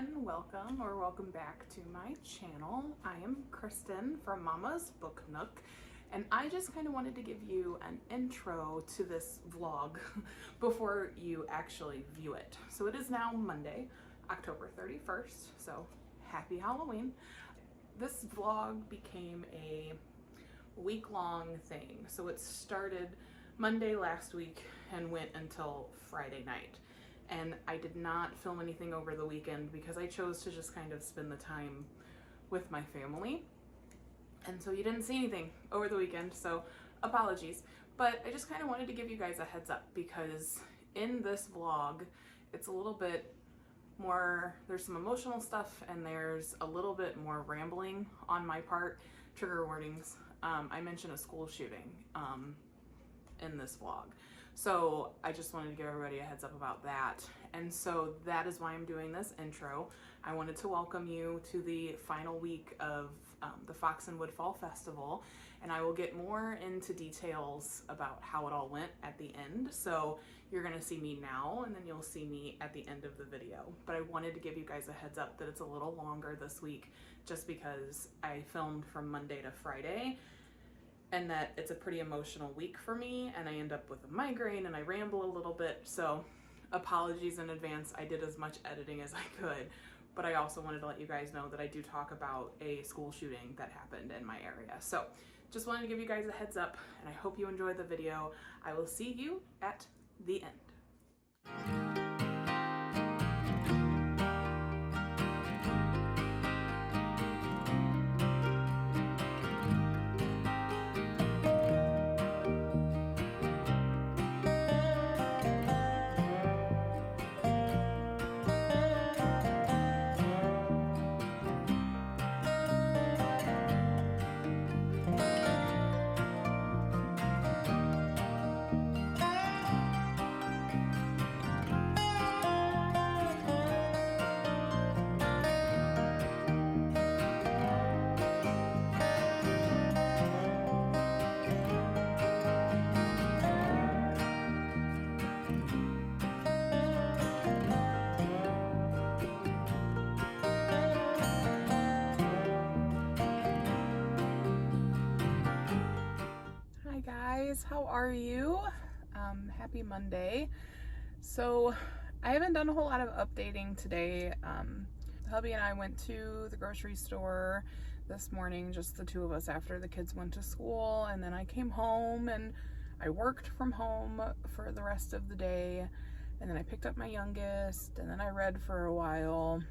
everyone, welcome back to my channel. I am Kristen from Mama's Book Nook, and I just kind of wanted to give you an intro to this vlog before you actually view it. So it is now Monday, October 31st, so happy Halloween. This vlog became a week-long thing. So it started Monday last week and went until Friday night. And I did not film anything over the weekend because I chose to just kind of spend the time with my family. And so you didn't see anything over the weekend, so apologies. But I just kind of wanted to give you guys a heads up because in this vlog, it's a little bit more, there's some emotional stuff and there's a little bit more rambling on my part. Trigger warnings. I mentioned a school shooting in this vlog. So I just wanted to give everybody a heads up about that. And so that is why I'm doing this intro. I wanted to welcome you to the final week of the Foxenwood Fall Festival, and I will get more into details about how it all went at the end. So you're gonna see me now and then you'll see me at the end of the video. But I wanted to give you guys a heads up that it's a little longer this week just because I filmed from Monday to Friday, and that it's a pretty emotional week for me, and I end up with a migraine and I ramble a little bit. So apologies in advance. I did as much editing as I could, but I also wanted to let you guys know that I do talk about a school shooting that happened in my area. So just wanted to give you guys a heads up, and I hope you enjoyed the video. I will see you at the end. How are you? Happy Monday. So I haven't done a whole lot of updating today. Hubby and I went to the grocery store this morning, just the two of us after the kids went to school, and then I came home and I worked from home for the rest of the day, and then I picked up my youngest, and then I read for a while.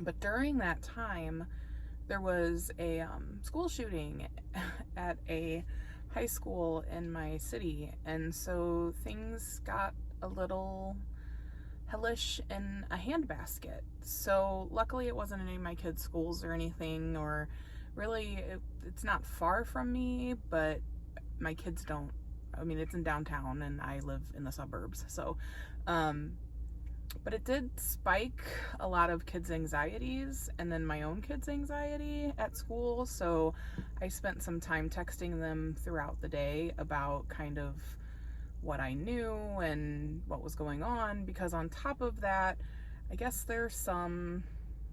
But during that time there was a school shooting at a high school in my city, and so things got a little hellish in a handbasket. So luckily it wasn't any of my kids' schools or anything, or really it's not far from me, but my kids don't, I mean, it's in downtown and I live in the suburbs, so but it did spike a lot of kids' anxieties and then my own kids' anxiety at school. So I spent some time texting them throughout the day about kind of what I knew and what was going on, because on top of that, I guess there's some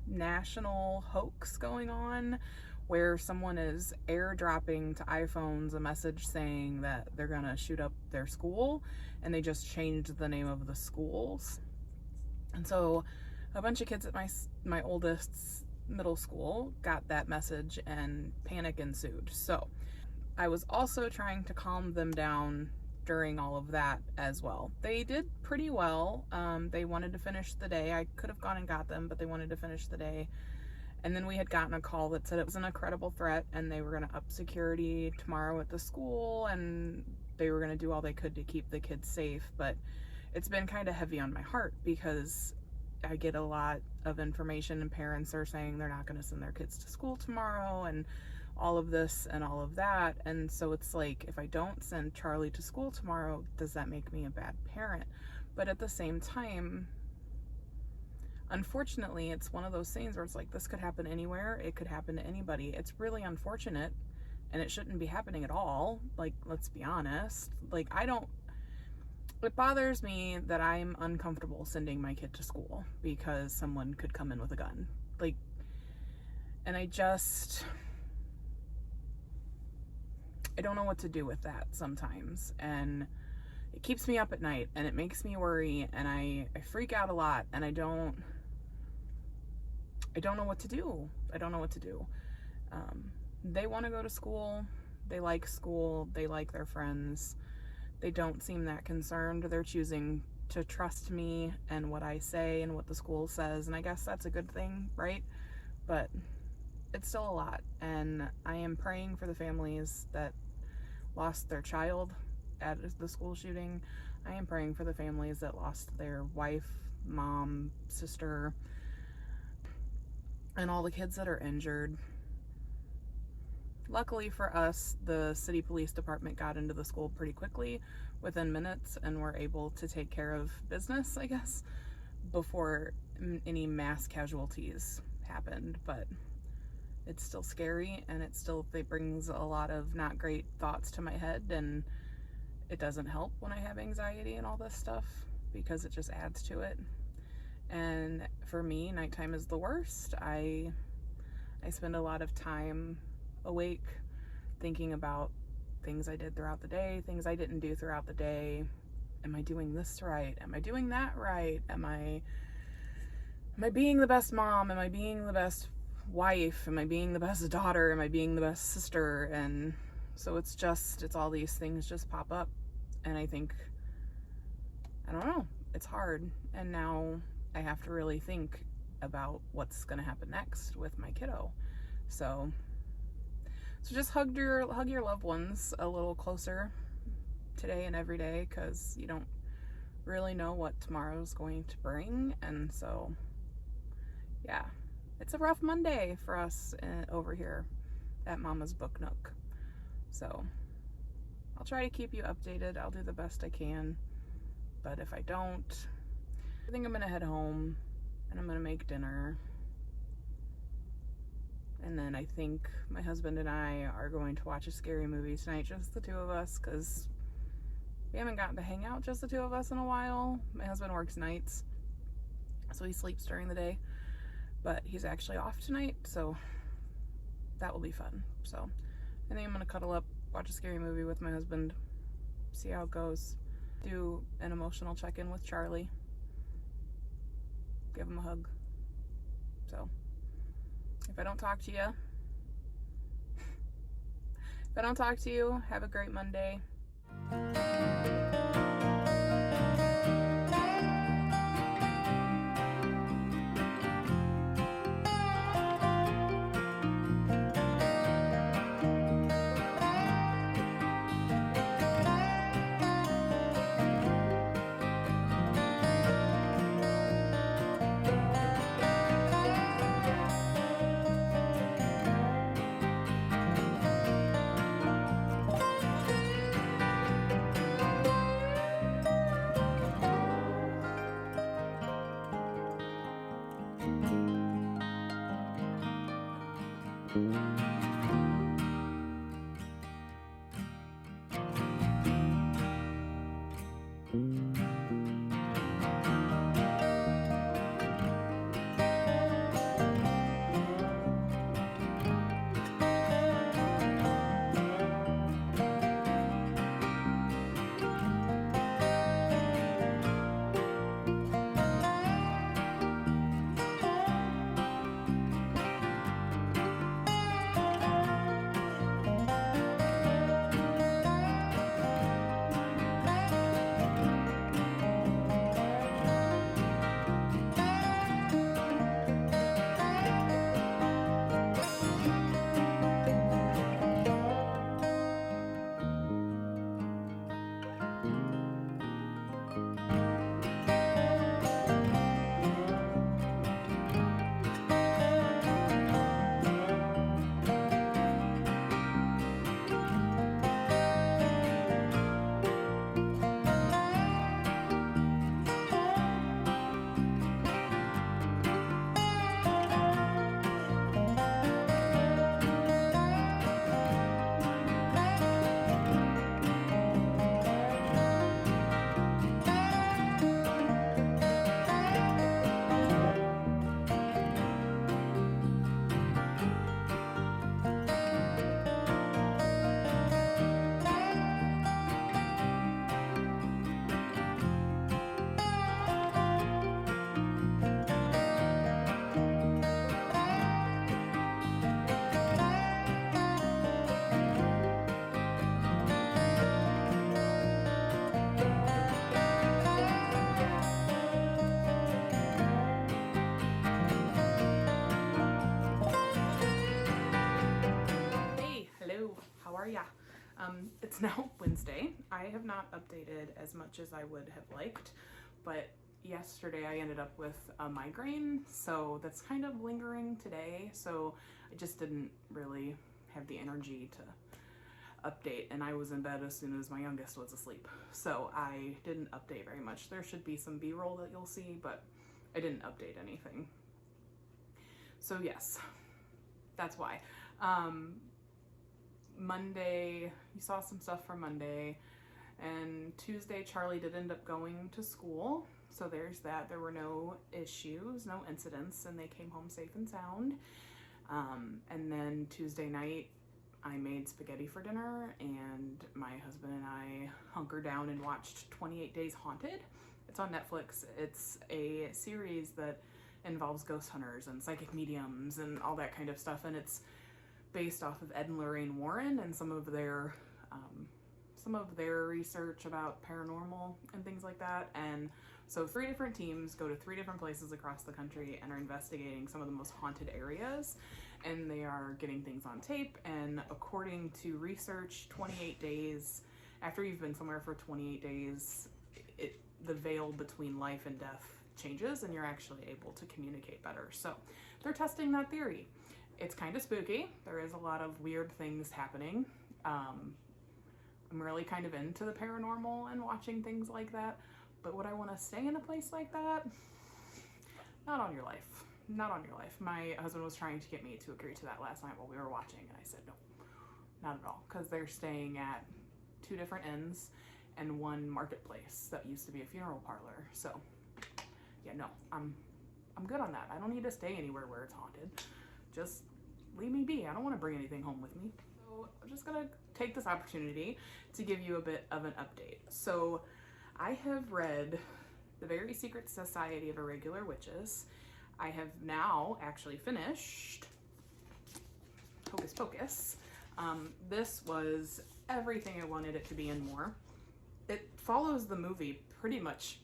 national hoax going on where someone is airdropping to iPhones a message saying that they're gonna shoot up their school, and they just changed the name of the schools. And so a bunch of kids at my oldest's middle school got that message and panic ensued. So I was also trying to calm them down during all of that as well. They did pretty well. They wanted to finish the day. I could have gone and got them, but they wanted to finish the day. And then we had gotten a call that said it was an incredible threat and they were going to up security tomorrow at the school, and they were going to do all they could to keep the kids safe. But it's been kind of heavy on my heart because I get a lot of information and parents are saying they're not going to send their kids to school tomorrow and all of this and all of that. And so it's like, if I don't send Charlie to school tomorrow, does that make me a bad parent? But at the same time, unfortunately, it's one of those things where it's like, this could happen anywhere. It could happen to anybody. It's really unfortunate and it shouldn't be happening at all. Like, let's be honest. Like, it bothers me that I'm uncomfortable sending my kid to school because someone could come in with a gun. Like, and I don't know what to do with that sometimes. And it keeps me up at night and it makes me worry, and I freak out a lot, and I don't know what to do. I don't know what to do. They want to go to school. They like school. They like their friends. They don't seem that concerned. They're choosing to trust me and what I say and what the school says, and I guess that's a good thing, right? But it's still a lot, and I am praying for the families that lost their child at the school shooting. I am praying for the families that lost their wife, mom, sister, and all the kids that are injured. Luckily for us, the city police department got into the school pretty quickly, within minutes, and were able to take care of business, I guess, before any mass casualties happened. But it's still scary, and it brings a lot of not great thoughts to my head, and it doesn't help when I have anxiety and all this stuff, because it just adds to it. And for me, nighttime is the worst. I spend a lot of time awake thinking about things I did throughout the day, things I didn't do throughout the day. Am I doing this right? Am I doing that right? Am I being the best mom? Am I being the best wife? Am I being the best daughter? Am I being the best sister? And so it's all these things just pop up, and I think, I don't know, it's hard. And now I have to really think about what's going to happen next with my kiddo. So just hug your loved ones a little closer today and every day, because you don't really know what tomorrow's going to bring. And so, yeah, it's a rough Monday for us over here at Mama's Book Nook. So I'll try to keep you updated. I'll do the best I can. But if I don't, I think I'm going to head home and I'm going to make dinner. And then I think my husband and I are going to watch a scary movie tonight, just the two of us, because we haven't gotten to hang out just the two of us in a while. My husband works nights, so he sleeps during the day, but he's actually off tonight, so that will be fun. So I think I'm going to cuddle up, watch a scary movie with my husband, see how it goes, do an emotional check-in with Charlie, give him a hug. So if I don't talk to you, have a great Monday. It's now Wednesday. I have not updated as much as I would have liked, but yesterday I ended up with a migraine, so that's kind of lingering today. So I just didn't really have the energy to update, and I was in bed as soon as my youngest was asleep. So I didn't update very much. There should be some B-roll that you'll see, but I didn't update anything. So yes, that's why. Monday, you saw some stuff from Monday, and Tuesday Charlie did end up going to school, so there's that. There were no issues, no incidents, and they came home safe and sound. And then Tuesday night I made spaghetti for dinner, and my husband and I hunkered down and watched 28 Days Haunted. It's on Netflix. It's a series that involves ghost hunters and psychic mediums and all that kind of stuff, and it's based off of Ed and Lorraine Warren and some of their research about paranormal and things like that. And so 3 different teams go to 3 different places across the country and are investigating some of the most haunted areas, and they are getting things on tape. And according to research, 28 days after you've been somewhere for 28 days, the veil between life and death changes and you're actually able to communicate better. So they're testing that theory. It's kind of spooky. There is a lot of weird things happening. I'm really kind of into the paranormal and watching things like that, but would I want to stay in a place like that? Not on your life. Not on your life. My husband was trying to get me to agree to that last night while we were watching, and I said no, not at all, because they're staying at 2 different inns and 1 marketplace that used to be a funeral parlor. So yeah, no, I'm good on that. I don't need to stay anywhere where it's haunted. Just leave me be. I don't want to bring anything home with me. So I'm just gonna take this opportunity to give you a bit of an update. So I have read The Very Secret Society of Irregular Witches. I have now actually finished Hocus Pocus. This was everything I wanted it to be and more. It follows the movie pretty much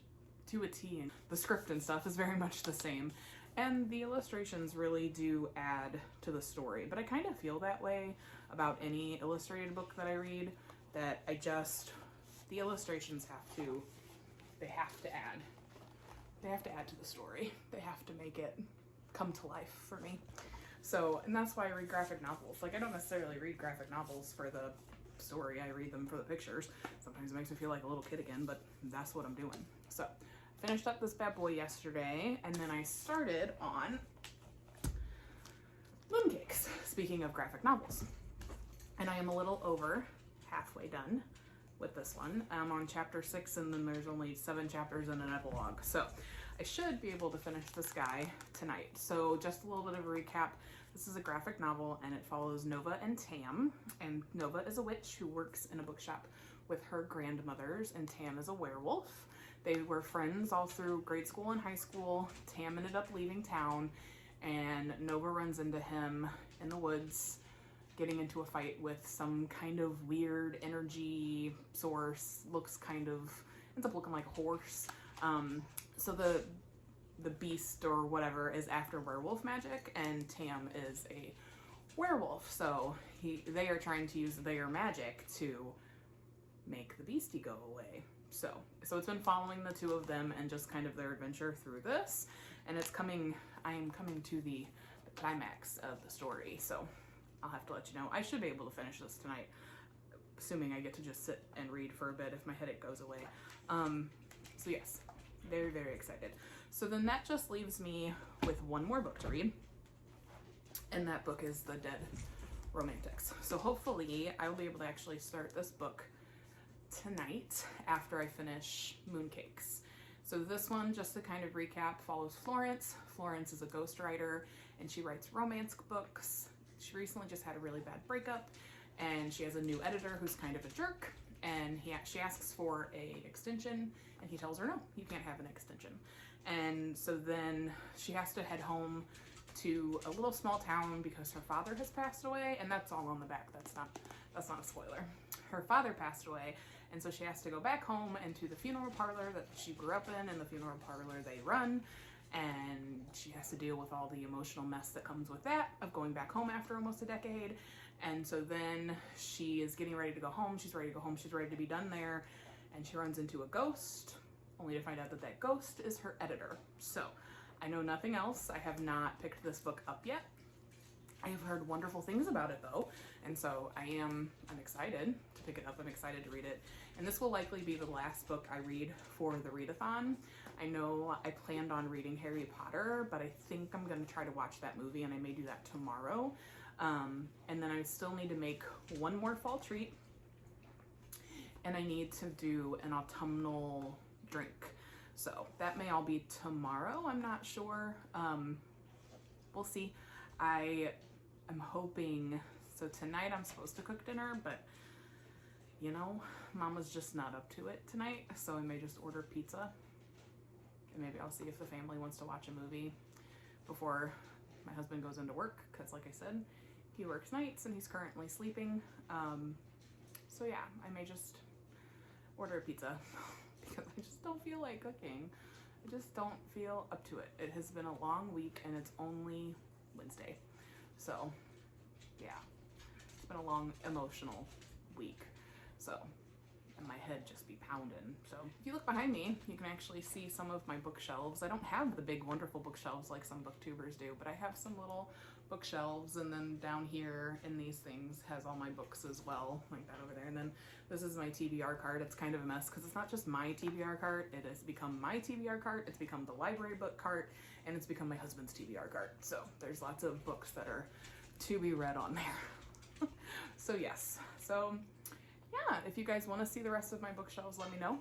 to a T, and the script and stuff is very much the same. And the illustrations really do add to the story. But I kind of feel that way about any illustrated book that I read, that the illustrations they have to add to the story. They have to make it come to life for me. So, and that's why I read graphic novels. Like, I don't necessarily read graphic novels for the story. I read them for the pictures. Sometimes it makes me feel like a little kid again, but that's what I'm doing. So finished up this bad boy yesterday, and then I started on Mooncakes, speaking of graphic novels. And I am a little over halfway done with this one. I'm on chapter 6, and then there's only 7 chapters and an epilogue. So I should be able to finish this guy tonight. So just a little bit of a recap. This is a graphic novel, and it follows Nova and Tam. And Nova is a witch who works in a bookshop with her grandmothers, and Tam is a werewolf. They were friends all through grade school and high school. Tam ended up leaving town, and Nova runs into him in the woods, getting into a fight with some kind of weird energy source. Ends up looking like a horse. So the beast or whatever is after werewolf magic, and Tam is a werewolf. So they are trying to use their magic to make the beastie go away. So it's been following the 2 of them and just kind of their adventure through this, and I am coming to the climax of the story, so I'll have to let you know. I should be able to finish this tonight, assuming I get to just sit and read for a bit if my headache goes away. So yes, very, very excited. So then that just leaves me with 1 more book to read, and that book is The Dead Romantics. So hopefully I will be able to actually start this book tonight after I finish Mooncakes. So this one, just to kind of recap, follows Florence. Florence is a ghostwriter, and she writes romance books. She recently just had a really bad breakup, and she has a new editor who's kind of a jerk, and she asks for a extension, and he tells her, no, you can't have an extension. And so then she has to head home to a little small town because her father has passed away, and that's all on the back. That's not a spoiler. Her father passed away, and so she has to go back home and to the funeral parlor that she grew up in, and the funeral parlor they run, and she has to deal with all the emotional mess that comes with that, of going back home after almost a decade. And so then she is getting ready to go home. She's ready to go home. She's ready to be done there. And she runs into a ghost, only to find out that that ghost is her editor. So I know nothing else. I have not picked this book up yet. I have heard wonderful things about it though. And so I'm excited to pick it up. I'm excited to read it. And this will likely be the last book I read for the readathon. I know I planned on reading Harry Potter, but I think I'm going to try to watch that movie, and I may do that tomorrow. And then I still need to make one more fall treat, and I need to do an autumnal drink. So that may all be tomorrow. I'm not sure. We'll see. I am hoping, so tonight I'm supposed to cook dinner, but you know, Mama's just not up to it tonight, so I may just order pizza. And maybe I'll see if the family wants to watch a movie before my husband goes into work, because like I said, he works nights and he's currently sleeping. So yeah, I may just order a pizza because I just don't feel like cooking. I just don't feel up to it. It has been a long week and it's only Wednesday. So yeah, it's been a long emotional week. So, and my head just be pounding. So if you look behind me, you can actually see some of my bookshelves. I don't have the big wonderful bookshelves like some booktubers do, but I have some little bookshelves, and then down here in these things has all my books as well, like that over there. And then this is my TBR cart. It's kind of a mess because it's not just my TBR cart, it has become my TBR cart, it's become the library book cart, and it's become my husband's TBR cart. So there's lots of books that are to be read on there. So yes, so yeah, if you guys want to see the rest of my bookshelves, let me know.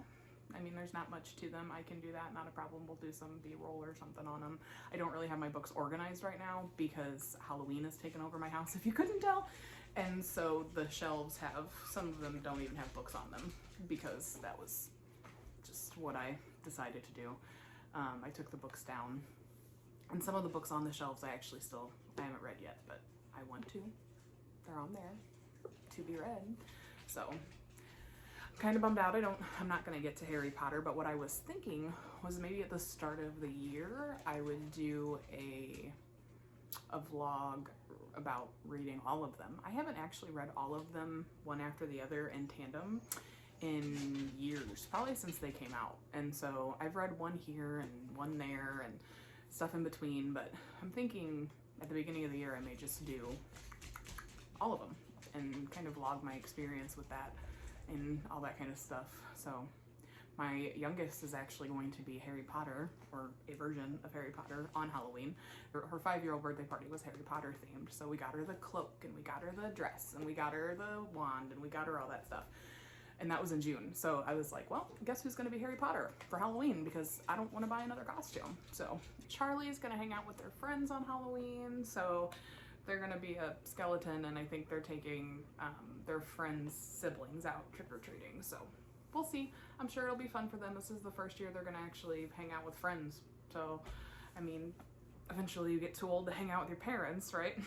I mean, there's not much to them. I can do that, not a problem. We'll do some B-roll or something on them. I don't really have my books organized right now because Halloween has taken over my house, if you couldn't tell. And so the shelves have, some of them don't even have books on them because that was just what I decided to do. I took the books down, and some of the books on the shelves I haven't read yet, but I want to. They're on there to be read. So I'm kind of bummed out. I'm not going to get to Harry Potter, but what I was thinking was maybe at the start of the year, I would do a vlog about reading all of them. I haven't actually read all of them one after the other in tandem in years, probably since they came out. And so I've read one here and one there and stuff in between, but I'm thinking at the beginning of the year, I may just do all of them and kind of log my experience with that and all that kind of stuff. So my youngest is actually going to be Harry Potter, or a version of Harry Potter, on Halloween. Her 5-year-old birthday party was Harry Potter themed. So we got her the cloak, and we got her the dress, and we got her the wand, and we got her all that stuff. And that was in June. So I was like, well, guess who's gonna be Harry Potter for Halloween, because I don't wanna buy another costume. So Charlie is gonna hang out with their friends on Halloween. So they're gonna be a skeleton, and I think they're taking their friends' siblings out trick-or-treating. So we'll see. I'm sure it'll be fun for them. This is the first year they're gonna actually hang out with friends. So, I mean, eventually you get too old to hang out with your parents, right?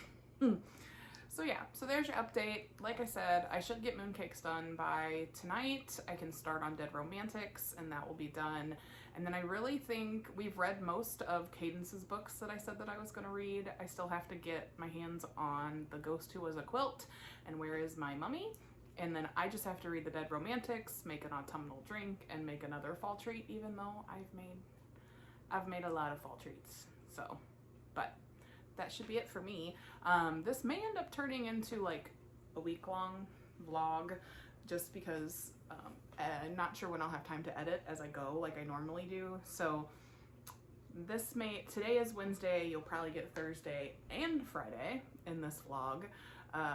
So yeah, so there's your update. Like I said, I should get Mooncakes done by tonight. I can start on Dead Romantics, and that will be done. And then I really think we've read most of Cadence's books that I said that I was going to read. I still have to get my hands on The Ghost Who Was a Quilt and Where Is My Mummy? And then I just have to read the Dead Romantics, make an autumnal drink, and make another fall treat, even though I've made a lot of fall treats. So, but that should be it for me. This may end up turning into like a week-long vlog, just because I'm not sure when I'll have time to edit as I go like I normally do. So today is Wednesday, you'll probably get Thursday and Friday in this vlog.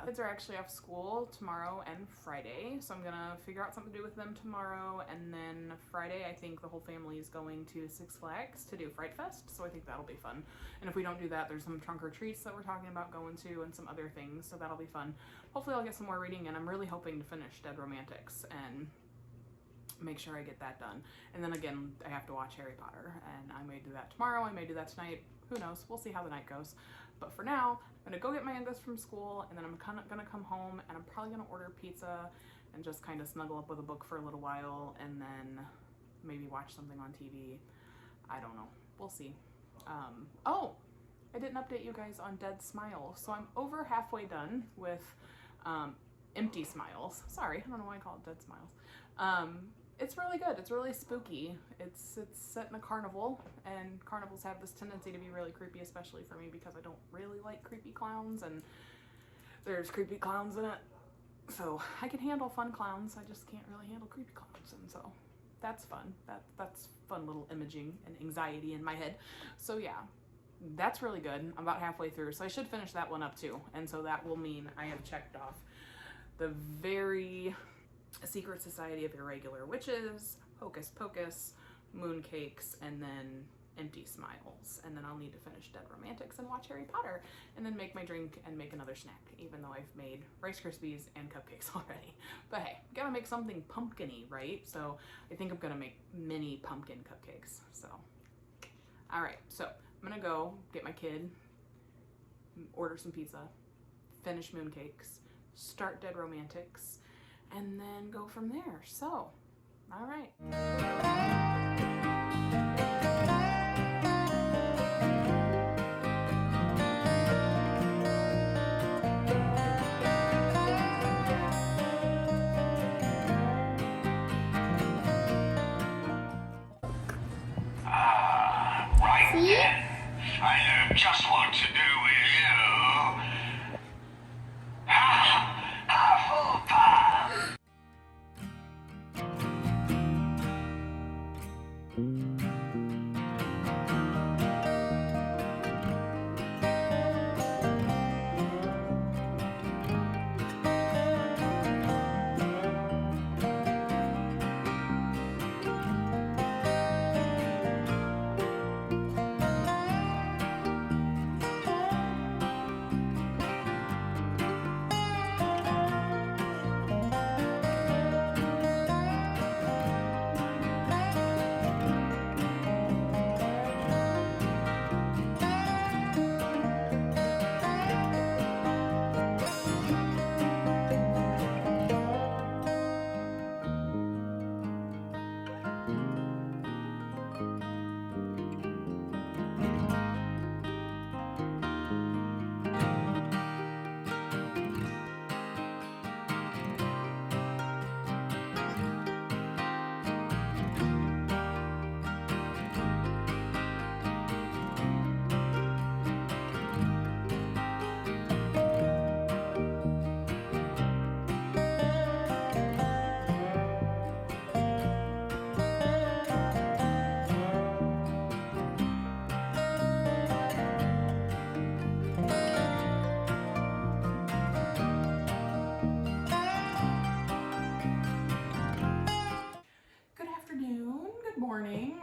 Kids are actually off school tomorrow and Friday, so I'm gonna figure out something to do with them tomorrow, and then Friday I think the whole family is going to Six Flags to do Fright Fest, so I think that'll be fun. And if we don't do that, there's some trunk or treats that we're talking about going to and some other things, so that'll be fun. Hopefully I'll get some more reading, and I'm really hoping to finish Dead Romantics and make sure I get that done. And then again, I have to watch Harry Potter, and I may do that tomorrow, I may do that tonight, who knows, we'll see how the night goes. But for now, I'm gonna go get my youngest from school, and then I'm gonna come home, and I'm probably gonna order pizza and just kind of snuggle up with a book for a little while, and then maybe watch something on TV. I don't know, we'll see. Oh, I didn't update you guys on Dead Smile. So I'm over halfway done with Empty Smiles. Sorry, I don't know why I call it Dead Smiles. It's really good. It's really spooky. It's set in a carnival, and carnivals have this tendency to be really creepy, especially for me because I don't really like creepy clowns, and there's creepy clowns in it. So I can handle fun clowns, I just can't really handle creepy clowns, and so that's fun. That's fun little imaging and anxiety in my head. So yeah, that's really good. I'm about halfway through, so I should finish that one up too, and so that will mean I have checked off the very Secret Society of Irregular Witches, Hocus Pocus, Mooncakes, and then Empty Smiles. And then I'll need to finish Dead Romantics and watch Harry Potter, and then make my drink and make another snack, even though I've made Rice Krispies and cupcakes already. But hey, gotta make something pumpkin-y, right? So I think I'm gonna make mini pumpkin cupcakes. So, all right, so I'm gonna go get my kid, order some pizza, finish Mooncakes, start Dead Romantics, and then go from there. So, all right. Right then. I know just what to do with you. Hufflepuff!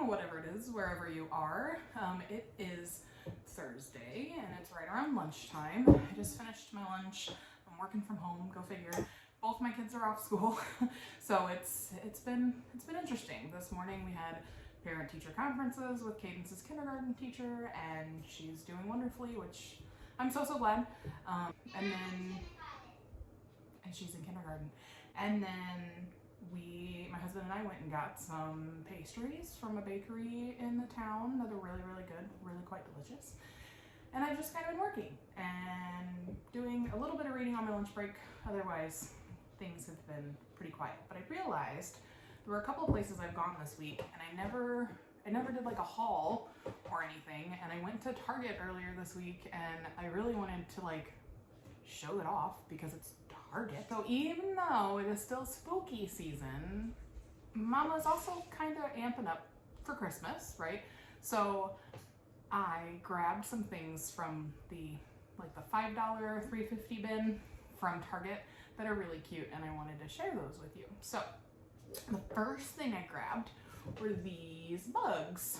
Whatever it is, wherever you are. It is Thursday and it's right around lunchtime. I just finished my lunch. I'm working from home, go figure. Both my kids are off school. So it's been interesting. This morning we had parent-teacher conferences with Cadence's kindergarten teacher, and she's doing wonderfully, which I'm so glad. And she's in kindergarten. And then my husband and I went and got some pastries from a bakery in the town that are really good, really quite delicious. And I've just kind of been working and doing a little bit of reading on my lunch break. Otherwise, things have been pretty quiet. But I realized there were a couple of places I've gone this week, and I never did like a haul or anything. And I went to Target earlier this week, and I really wanted to like show it off because it's Target. So even though it is still spooky season, Mama's also kind of amping up for Christmas, right? So I grabbed some things from the $5 $3.50 bin from Target that are really cute, and I wanted to share those with you. So the first thing I grabbed were these mugs.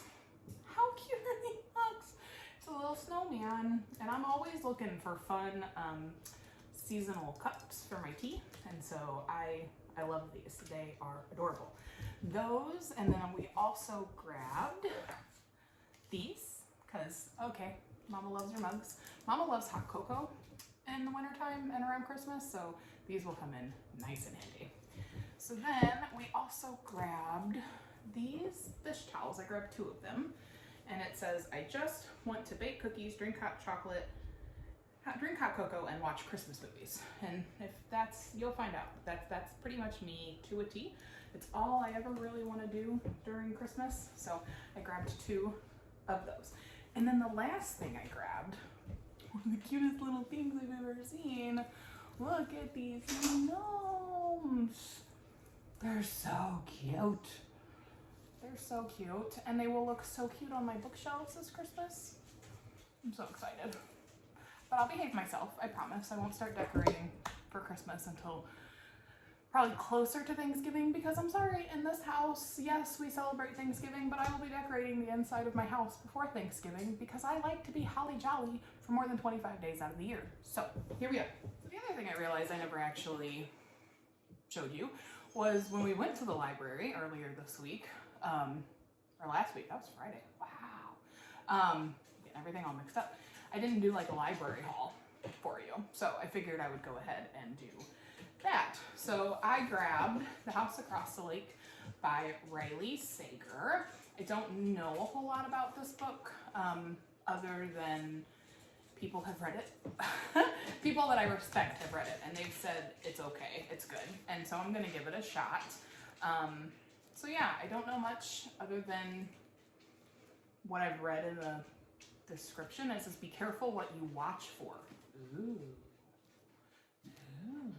How cute are these mugs? It's a little snowman, and I'm always looking for fun seasonal cups for my tea, and so I love these. They are adorable. Those, and then we also grabbed these because, okay, Mama loves her mugs. Mama loves hot cocoa in the wintertime and around Christmas, so these will come in nice and handy. So then we also grabbed these dish towels. I grabbed 2 of them, and it says, "I just want to bake cookies, drink hot chocolate, drink hot cocoa and watch Christmas movies. And if that's, you'll find out. That's pretty much me to a T. It's all I ever really want to do during Christmas. So I grabbed 2 of those. And then the last thing I grabbed, one of the cutest little things I've ever seen. Look at these gnomes. They're so cute. They're so cute. And they will look so cute on my bookshelves this Christmas. I'm so excited. But I'll behave myself, I promise. I won't start decorating for Christmas until probably closer to Thanksgiving, because I'm sorry, in this house, yes, we celebrate Thanksgiving, but I will be decorating the inside of my house before Thanksgiving because I like to be holly jolly for more than 25 days out of the year. So here we go. So the other thing I realized I never actually showed you was when we went to the library earlier this week, or last week, that was Friday, wow. Getting everything all mixed up. I didn't do like a library haul for you, so I figured I would go ahead and do that. So I grabbed The House Across the Lake by Riley Sager. I don't know a whole lot about this book, other than people have read it. People that I respect have read it, and they've said it's okay, it's good, and so I'm gonna give it a shot. So yeah, I don't know much other than what I've read in the description. It says, be careful what you watch for. Ooh. Ooh.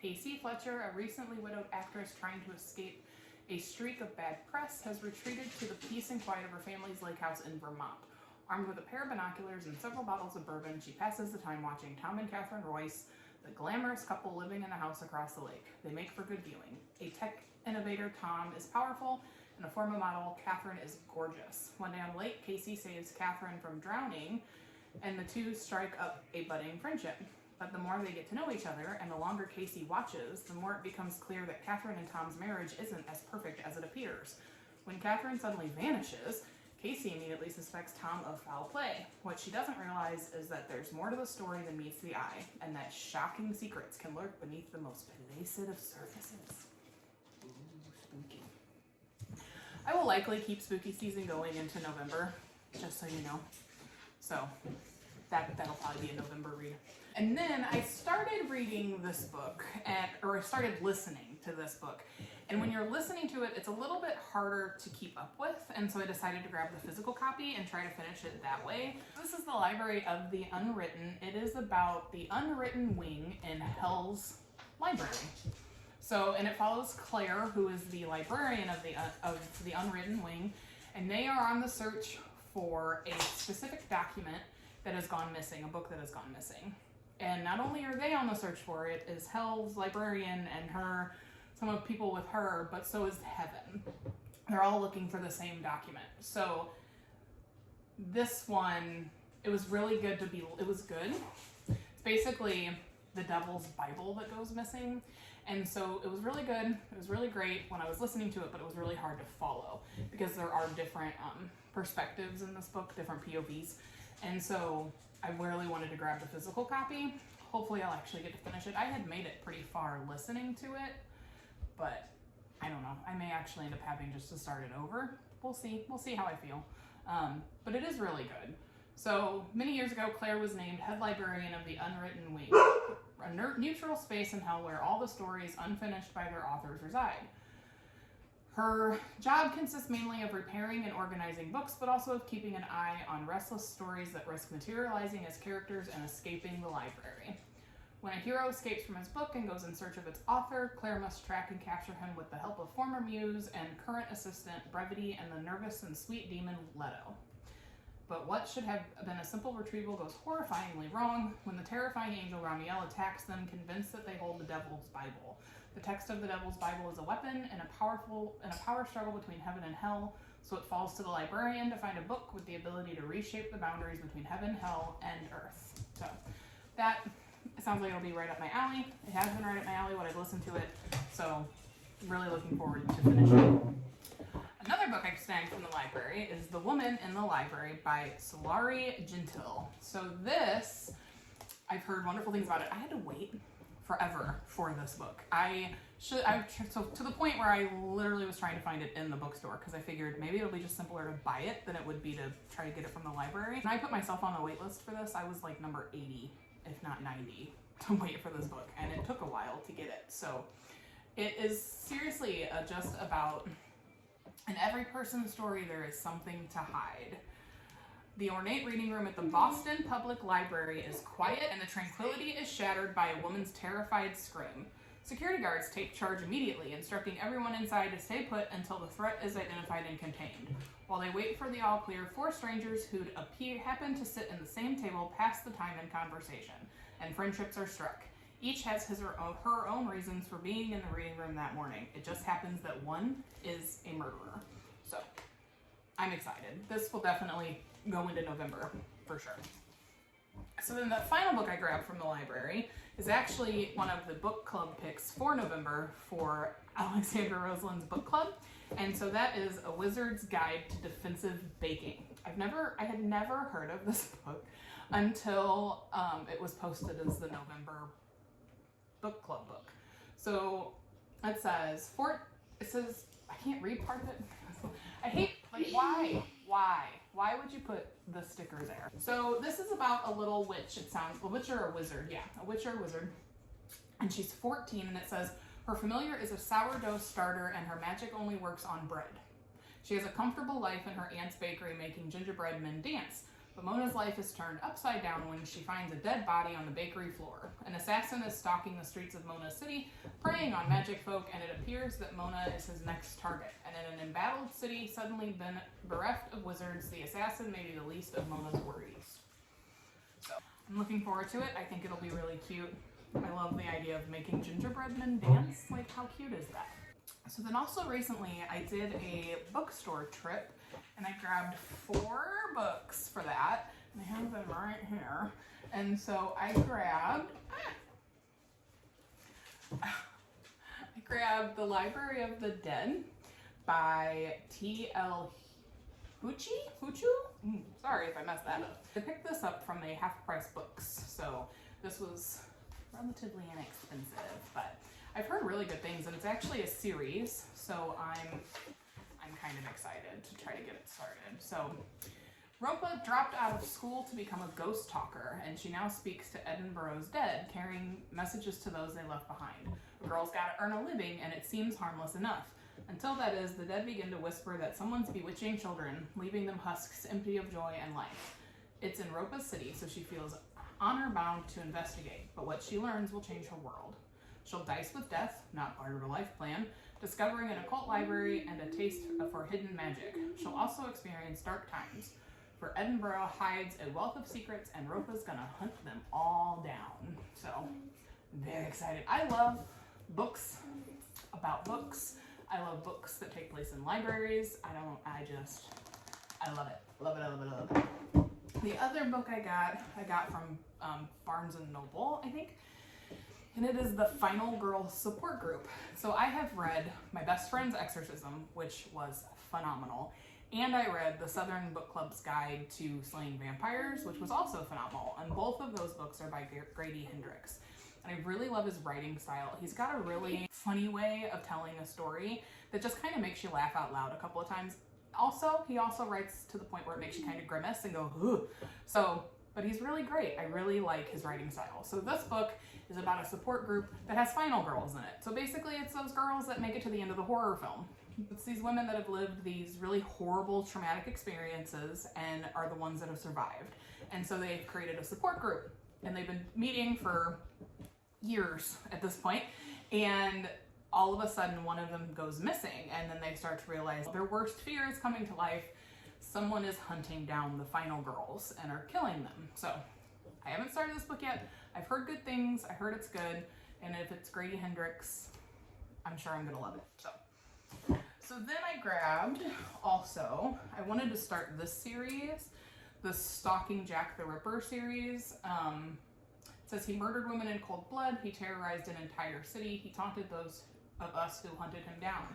Pacey Fletcher, a recently widowed actress trying to escape a streak of bad press, has retreated to the peace and quiet of her family's lake house in Vermont. Armed with a pair of binoculars and several bottles of bourbon, she passes the time watching Tom and Catherine Royce, the glamorous couple living in the house across the lake. They make for good viewing. A tech innovator, Tom, is powerful, and a former model, Catherine, is gorgeous. One day on the lake, Casey saves Catherine from drowning, and the two strike up a budding friendship. But the more they get to know each other, and the longer Casey watches, the more it becomes clear that Catherine and Tom's marriage isn't as perfect as it appears. When Catherine suddenly vanishes, Casey immediately suspects Tom of foul play. What she doesn't realize is that there's more to the story than meets the eye, and that shocking secrets can lurk beneath the most placid of surfaces. Ooh, spooky. I will likely keep spooky season going into November, just so you know. So that'll probably be a November read. And then I started reading this book, or I started listening to this book. And when you're listening to it, it's a little bit harder to keep up with. And so I decided to grab the physical copy and try to finish it that way. This is the Library of the Unwritten. It is about the unwritten wing in Hell's library. So, and it follows Claire, who is the librarian of the unwritten wing, and they are on the search for a specific document that has gone missing, a book that has gone missing. And not only are they on the search for it, is Hell's librarian and her, some of people with her, but so is Heaven. They're all looking for the same document. So this one, it was really good it was good. It's basically the Devil's Bible that goes missing. And so it was really good. It was really great when I was listening to it, but it was really hard to follow because there are different perspectives in this book, different POVs. And so I really wanted to grab the physical copy. Hopefully I'll actually get to finish it. I had made it pretty far listening to it, but I don't know. I may actually end up having just to start it over. We'll see. We'll see how I feel. But it is really good. So many years ago, Claire was named head librarian of the Unwritten Wing, a neutral space in hell where all the stories unfinished by their authors reside. Her job consists mainly of repairing and organizing books, but also of keeping an eye on restless stories that risk materializing as characters and escaping the library. When a hero escapes from his book and goes in search of its author, Claire must track and capture him with the help of former muse and current assistant Brevity and the nervous and sweet demon Leto. But what should have been a simple retrieval goes horrifyingly wrong when the terrifying angel Ramiel attacks them, convinced that they hold the Devil's Bible. The text of the Devil's Bible is a weapon in a power struggle between heaven and hell, so it falls to the librarian to find a book with the ability to reshape the boundaries between heaven, hell, and earth. So that sounds like it'll be right up my alley. It has been right up my alley when I've listened to it, so I'm really looking forward to finishing. Another book I snagged from the library is The Woman in the Library by Solari Gentile. So this, I've heard wonderful things about it. I had to wait forever for this book. So to the point where I literally was trying to find it in the bookstore because I figured maybe it'll be just simpler to buy it than it would be to try to get it from the library. When I put myself on the wait list for this, I was like number 80, if not 90, to wait for this book, and it took a while to get it. So it is seriously just about, in every person's story there is something to hide. The ornate reading room at the Boston Public Library is quiet, and the tranquility is shattered by a woman's terrified scream. Security guards take charge immediately, instructing everyone inside to stay put until the threat is identified and contained. While they wait for the all clear, 4 strangers who'd happen to sit in the same table pass the time in conversation, and friendships are struck. Each has his or her own reasons for being in the reading room that morning. It just happens that one is a murderer. So, I'm excited. This will definitely go into November, for sure. So then the final book I grabbed from the library is actually one of the book club picks for November for Alexandra Roseland's book club. And so that is A Wizard's Guide to Defensive Baking. I had never heard of this book until it was posted as the November book club book. So it says, I can't read part of it. I hate, why would you put the sticker there? So this is about a little witch, it sounds, a witch or a wizard, yeah, a witch or a wizard. And she's 14, and it says, her familiar is a sourdough starter and her magic only works on bread. She has a comfortable life in her aunt's bakery making gingerbread men dance, but Mona's life is turned upside down when she finds a dead body on the bakery floor. An assassin is stalking the streets of Mona City, preying on magic folk, and it appears that Mona is his next target. And in an embattled city suddenly been bereft of wizards, the assassin may be the least of Mona's worries. So, I'm looking forward to it. I think it'll be really cute. I love the idea of making gingerbread men dance. Like, how cute is that? So then also recently I did a bookstore trip, and I grabbed 4 books for that, and I have them right here. And so I grabbed The Library of the Dead by T.L. Huchu? Sorry if I messed that up. I picked this up from a half-price books, so this was relatively inexpensive, but I've heard really good things, and it's actually a series, so I'm kind of excited to try to get it started. So, Ropa dropped out of school to become a ghost talker, and she now speaks to Edinburgh's dead, carrying messages to those they left behind. A girl's gotta earn a living, and it seems harmless enough. Until that is, the dead begin to whisper that someone's bewitching children, leaving them husks empty of joy and life. It's in Ropa's city, so she feels honor-bound to investigate, but what she learns will change her world. She'll dice with death, not part of her life plan, discovering an occult library and a taste for hidden magic. She'll also experience dark times, for Edinburgh hides a wealth of secrets and Ropa's gonna hunt them all down. So, I'm very excited. I love books about books. I love books that take place in libraries. I love it. Love it. The other book I got from Barnes & Noble, I think. And it is the Final Girl Support Group. So I have read My Best Friend's Exorcism, which was phenomenal. And I read the Southern Book Club's Guide to Slaying Vampires, which was also phenomenal. And both of those books are by Grady Hendrix. And I really love his writing style. He's got a really funny way of telling a story that just kind of makes you laugh out loud a couple of times. Also, he also writes to the point where it makes you kind of grimace and go, ugh. So, but he's really great. I really like his writing style. So this book is about a support group that has final girls in it. So basically it's those girls that make it to the end of the horror film. It's these women that have lived these really horrible traumatic experiences and are the ones that have survived. And so they've created a support group, and they've been meeting for years at this point. And all of a sudden one of them goes missing, and then they start to realize their worst fear is coming to life. Someone is hunting down the final girls and are killing them. So I haven't started this book yet. I've heard good things. I heard it's good. And if it's Grady Hendrix, I'm sure I'm gonna love it. So then I grabbed also, I wanted to start this series, the Stalking Jack the Ripper series. It says he murdered women in cold blood. He terrorized an entire city. He taunted those of us who hunted him down.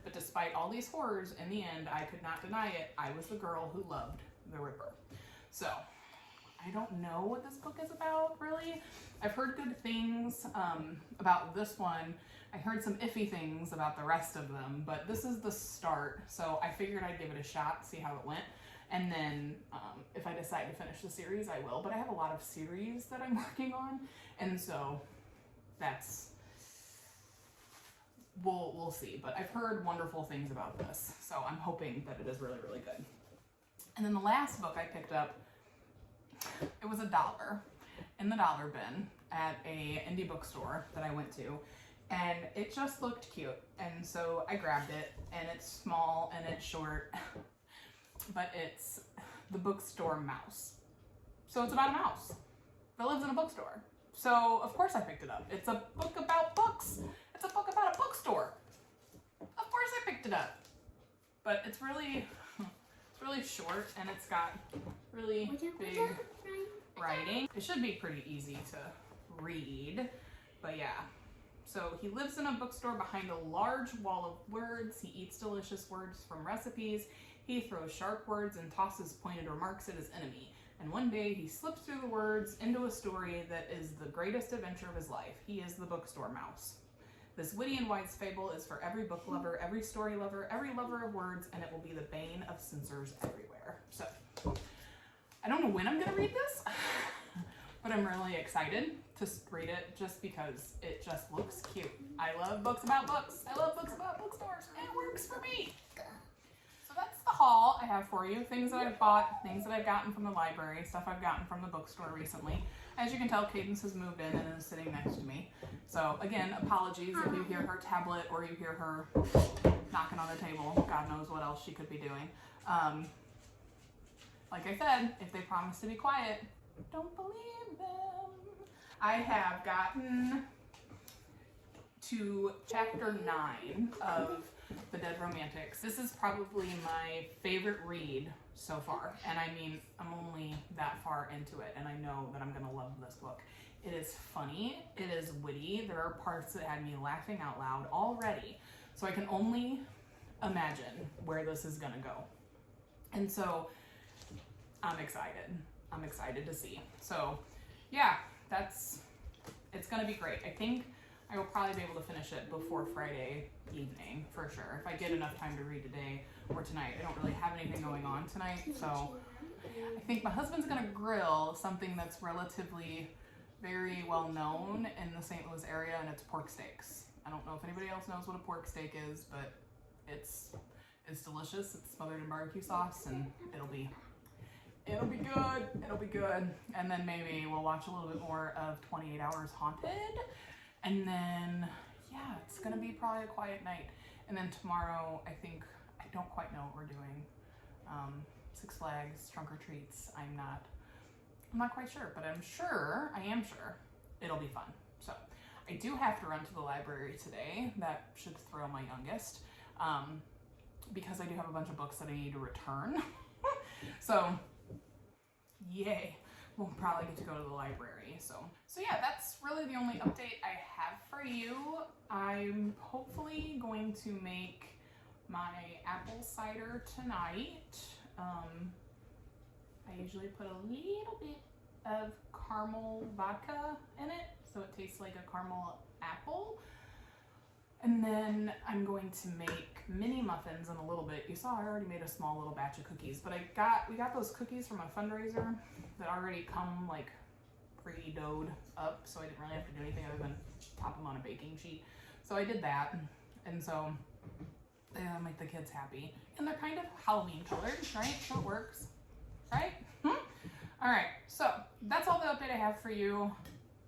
But despite all these horrors, in the end, I could not deny it. I was the girl who loved the Ripper. So, I don't know what this book is about, really. I've heard good things about this one. I heard some iffy things about the rest of them, but this is the start, so I figured I'd give it a shot, see how it went. And then if I decide to finish the series, I will. But I have a lot of series that I'm working on, and so that's, we'll see. But I've heard wonderful things about this, so I'm hoping that it is really, really good. And then the last book I picked up, it was $1 in the dollar bin at a indie bookstore that I went to, and it just looked cute, and so I grabbed it. And it's small and it's short, but it's The Bookstore Mouse. So it's about a mouse that lives in a bookstore. So of course I picked it up. It's a book about books. It's a book about a bookstore. Of course I picked it up. But it's really short, and it's got really big writing. It should be pretty easy to read, but yeah. So he lives in a bookstore behind a large wall of words. He eats delicious words from recipes. He throws sharp words and tosses pointed remarks at his enemy. And one day he slips through the words into a story that is the greatest adventure of his life. He is the bookstore mouse. This witty and wise fable is for every book lover, every story lover, every lover of words, and it will be the bane of censors everywhere. So, I don't know when I'm gonna read this, but I'm really excited to read it just because it just looks cute. I love books about books. I love books about bookstores, and it works for me. So that's the haul I have for you. Things that I've bought, things that I've gotten from the library, stuff I've gotten from the bookstore recently. As you can tell, Cadence has moved in and is sitting next to me. So again, apologies if you hear her tablet or you hear her knocking on the table. God knows what else she could be doing. Like I said, if they promise to be quiet, don't believe them. I have gotten to chapter 9 of The Dead Romantics. This is probably my favorite read so far, and I mean, I'm only that far into it, and I know that I'm gonna love this book. It is funny, it is witty, there are parts that had me laughing out loud already, so I can only imagine where this is gonna go. And so, I'm excited to see. So, yeah, it's gonna be great. I think I will probably be able to finish it before Friday evening, for sure. If I get enough time to read today or tonight. I don't really have anything going on tonight, so I think my husband's gonna grill something that's relatively very well known in the St. Louis area, and it's pork steaks. I don't know if anybody else knows what a pork steak is, but it's delicious. It's smothered in barbecue sauce, and it'll be good. It'll be good. And then maybe we'll watch a little bit more of 28 Hours Haunted. And then, yeah, it's gonna be probably a quiet night. And then tomorrow, I don't quite know what we're doing. Six Flags, trunk or treats. I'm not quite sure, but I am sure it'll be fun. So I do have to run to the library today. That should thrill my youngest, because I do have a bunch of books that I need to return. So yay, we'll probably get to go to the library. So yeah, that's really the only update I have for you. I'm hopefully going to make my apple cider tonight. I usually put a little bit of caramel vodka in it, so it tastes like a caramel apple. And then I'm going to make mini muffins in a little bit. You saw I already made a small little batch of cookies, but we got those cookies from a fundraiser that already come like pre-dough'd up, so I didn't really have to do anything other than pop them on a baking sheet. So I did that, and so they make the kids happy. And they're kind of Halloween colored, right? So it works, right? All right, so that's all the update I have for you.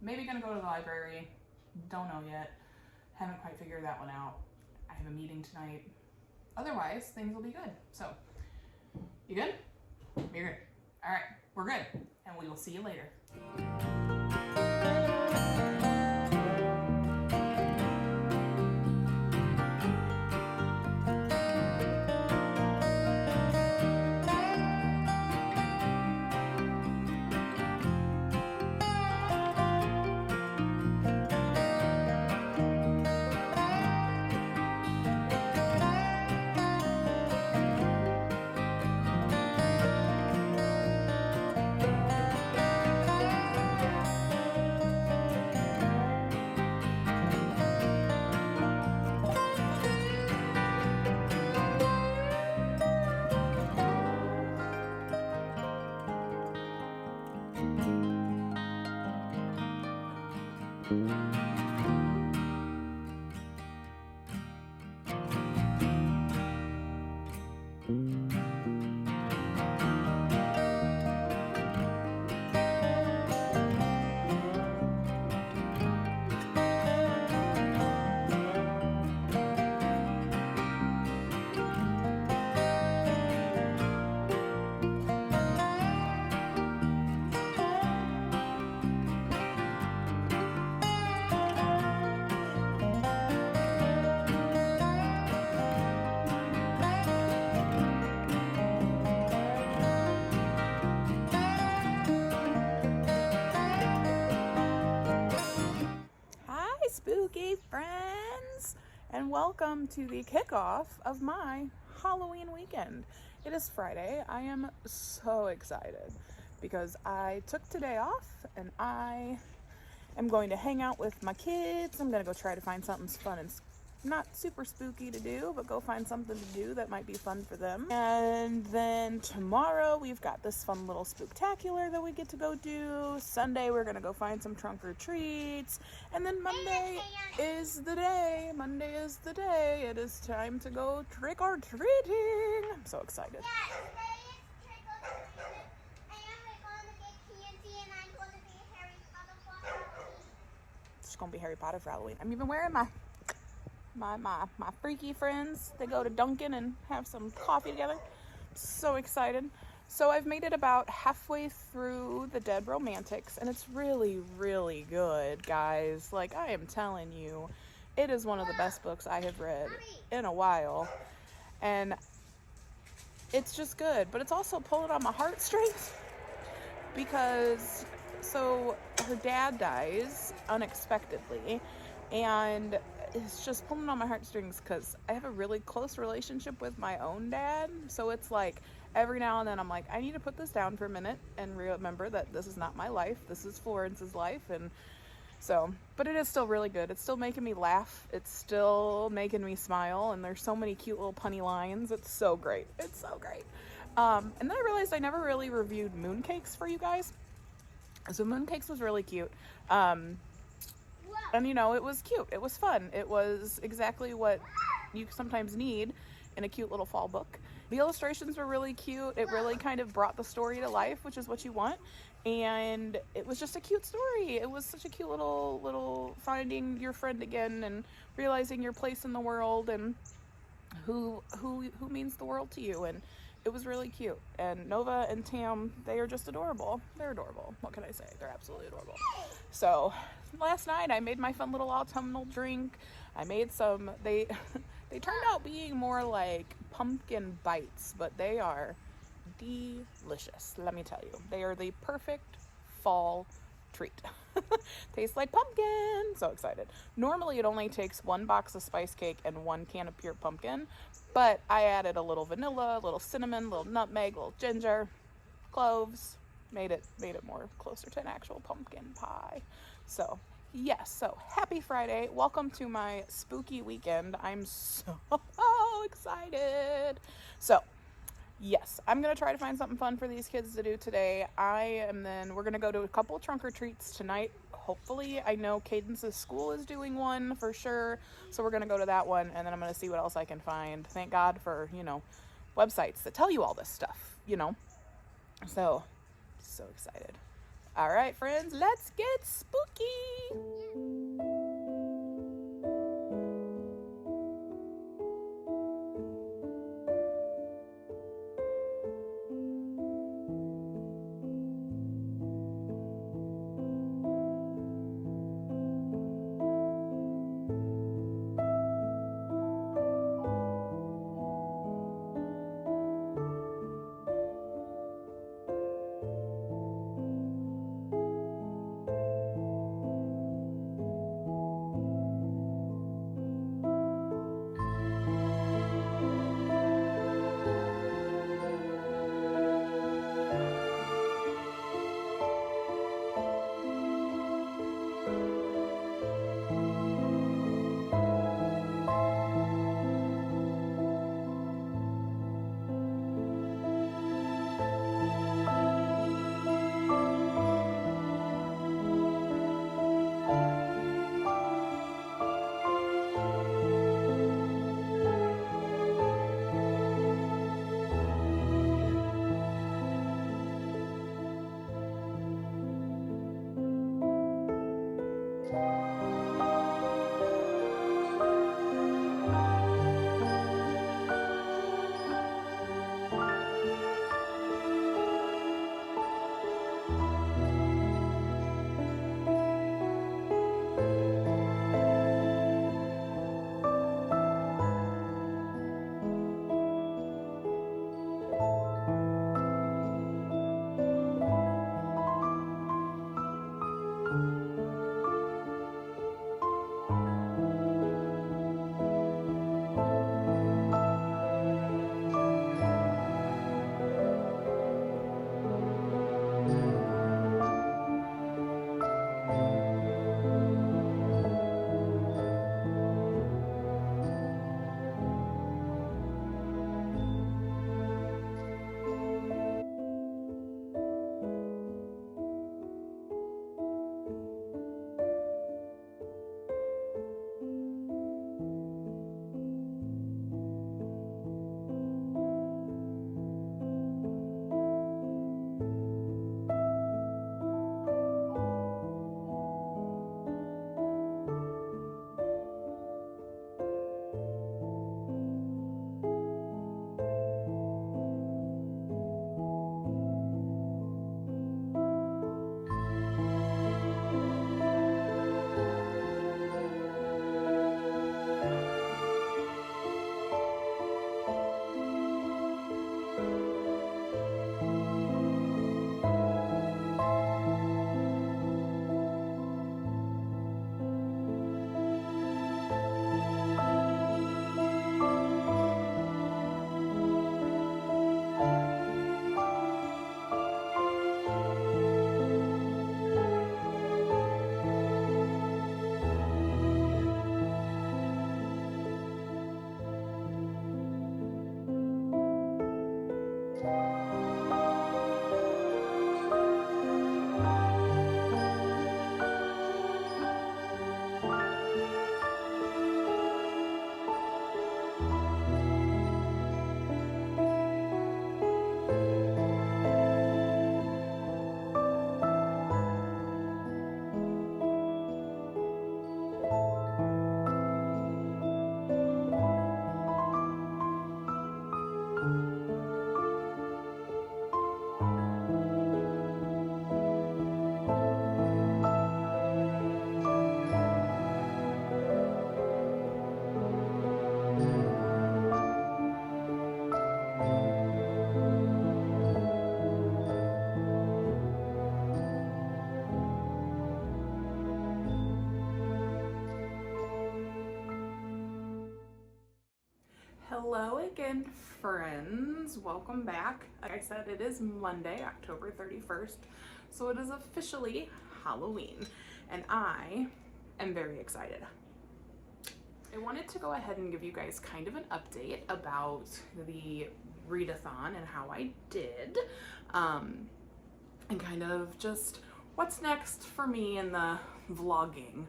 Maybe gonna go to the library. Don't know yet. Haven't quite figured that one out. I have a meeting tonight. Otherwise, things will be good. So, you good? You're good. All right, we're good. And we will see you later. Spooky friends, and welcome to the kickoff of my Halloween weekend. It is Friday. I am so excited because I took today off and I am going to hang out with my kids. I'm going to go try to find something fun and not super spooky to do, but go find something to do that might be fun for them. And then tomorrow we've got this fun little spooktacular that we get to go do. Sunday we're gonna go find some trunk or treats, and then Monday is the day. It is time to go trick or treating. I'm so excited. It's gonna be Harry Potter for Halloween. I'm even wearing my freaky friends. They go to Dunkin' and have some coffee together. So excited. So I've made it about halfway through The Dead Romantics, and it's really, really good, guys. Like, I am telling you, it is one of the best books I have read in a while. And it's just good, but it's also pulling on my heartstrings because, so her dad dies unexpectedly, and it's just pulling on my heartstrings because I have a really close relationship with my own dad. So it's like every now and then I'm like, I need to put this down for a minute and remember that this is not my life. This is Florence's life. And so, but it is still really good. It's still making me laugh. It's still making me smile. And there's so many cute little punny lines. It's so great. It's so great. And then I realized I never really reviewed Mooncakes for you guys. So Mooncakes was really cute. And, you know, it was cute. It was fun. It was exactly what you sometimes need in a cute little fall book. The illustrations were really cute. It really kind of brought the story to life, which is what you want. And it was just a cute story. It was such a cute little finding your friend again and realizing your place in the world and who means the world to you. And it was really cute. And Nova and Tam, they are just adorable. They're adorable. What can I say? They're absolutely adorable. So last night I made my fun little autumnal drink. I made some, they turned out being more like pumpkin bites, but they are delicious. Let me tell you, they are the perfect fall treat. Tastes like pumpkin. So excited. Normally it only takes 1 box of spice cake and 1 can of pure pumpkin, but I added a little vanilla, a little cinnamon, a little nutmeg, a little ginger, cloves, made it more closer to an actual pumpkin pie. So yes, so happy Friday. Welcome to my spooky weekend. I'm so excited. So yes, I'm going to try to find something fun for these kids to do today. We're going to go to a couple trunk or treats tonight. Hopefully, I know Cadence's school is doing one for sure. So we're going to go to that one, and then I'm going to see what else I can find. Thank God for, websites that tell you all this stuff, So excited. All right, friends, let's get spooky. again, friends. Welcome back. Like I said, it is Monday, October 31st, so it is officially Halloween, and I am very excited. I wanted to go ahead and give you guys kind of an update about the readathon and how I did, and kind of just what's next for me in the vlogging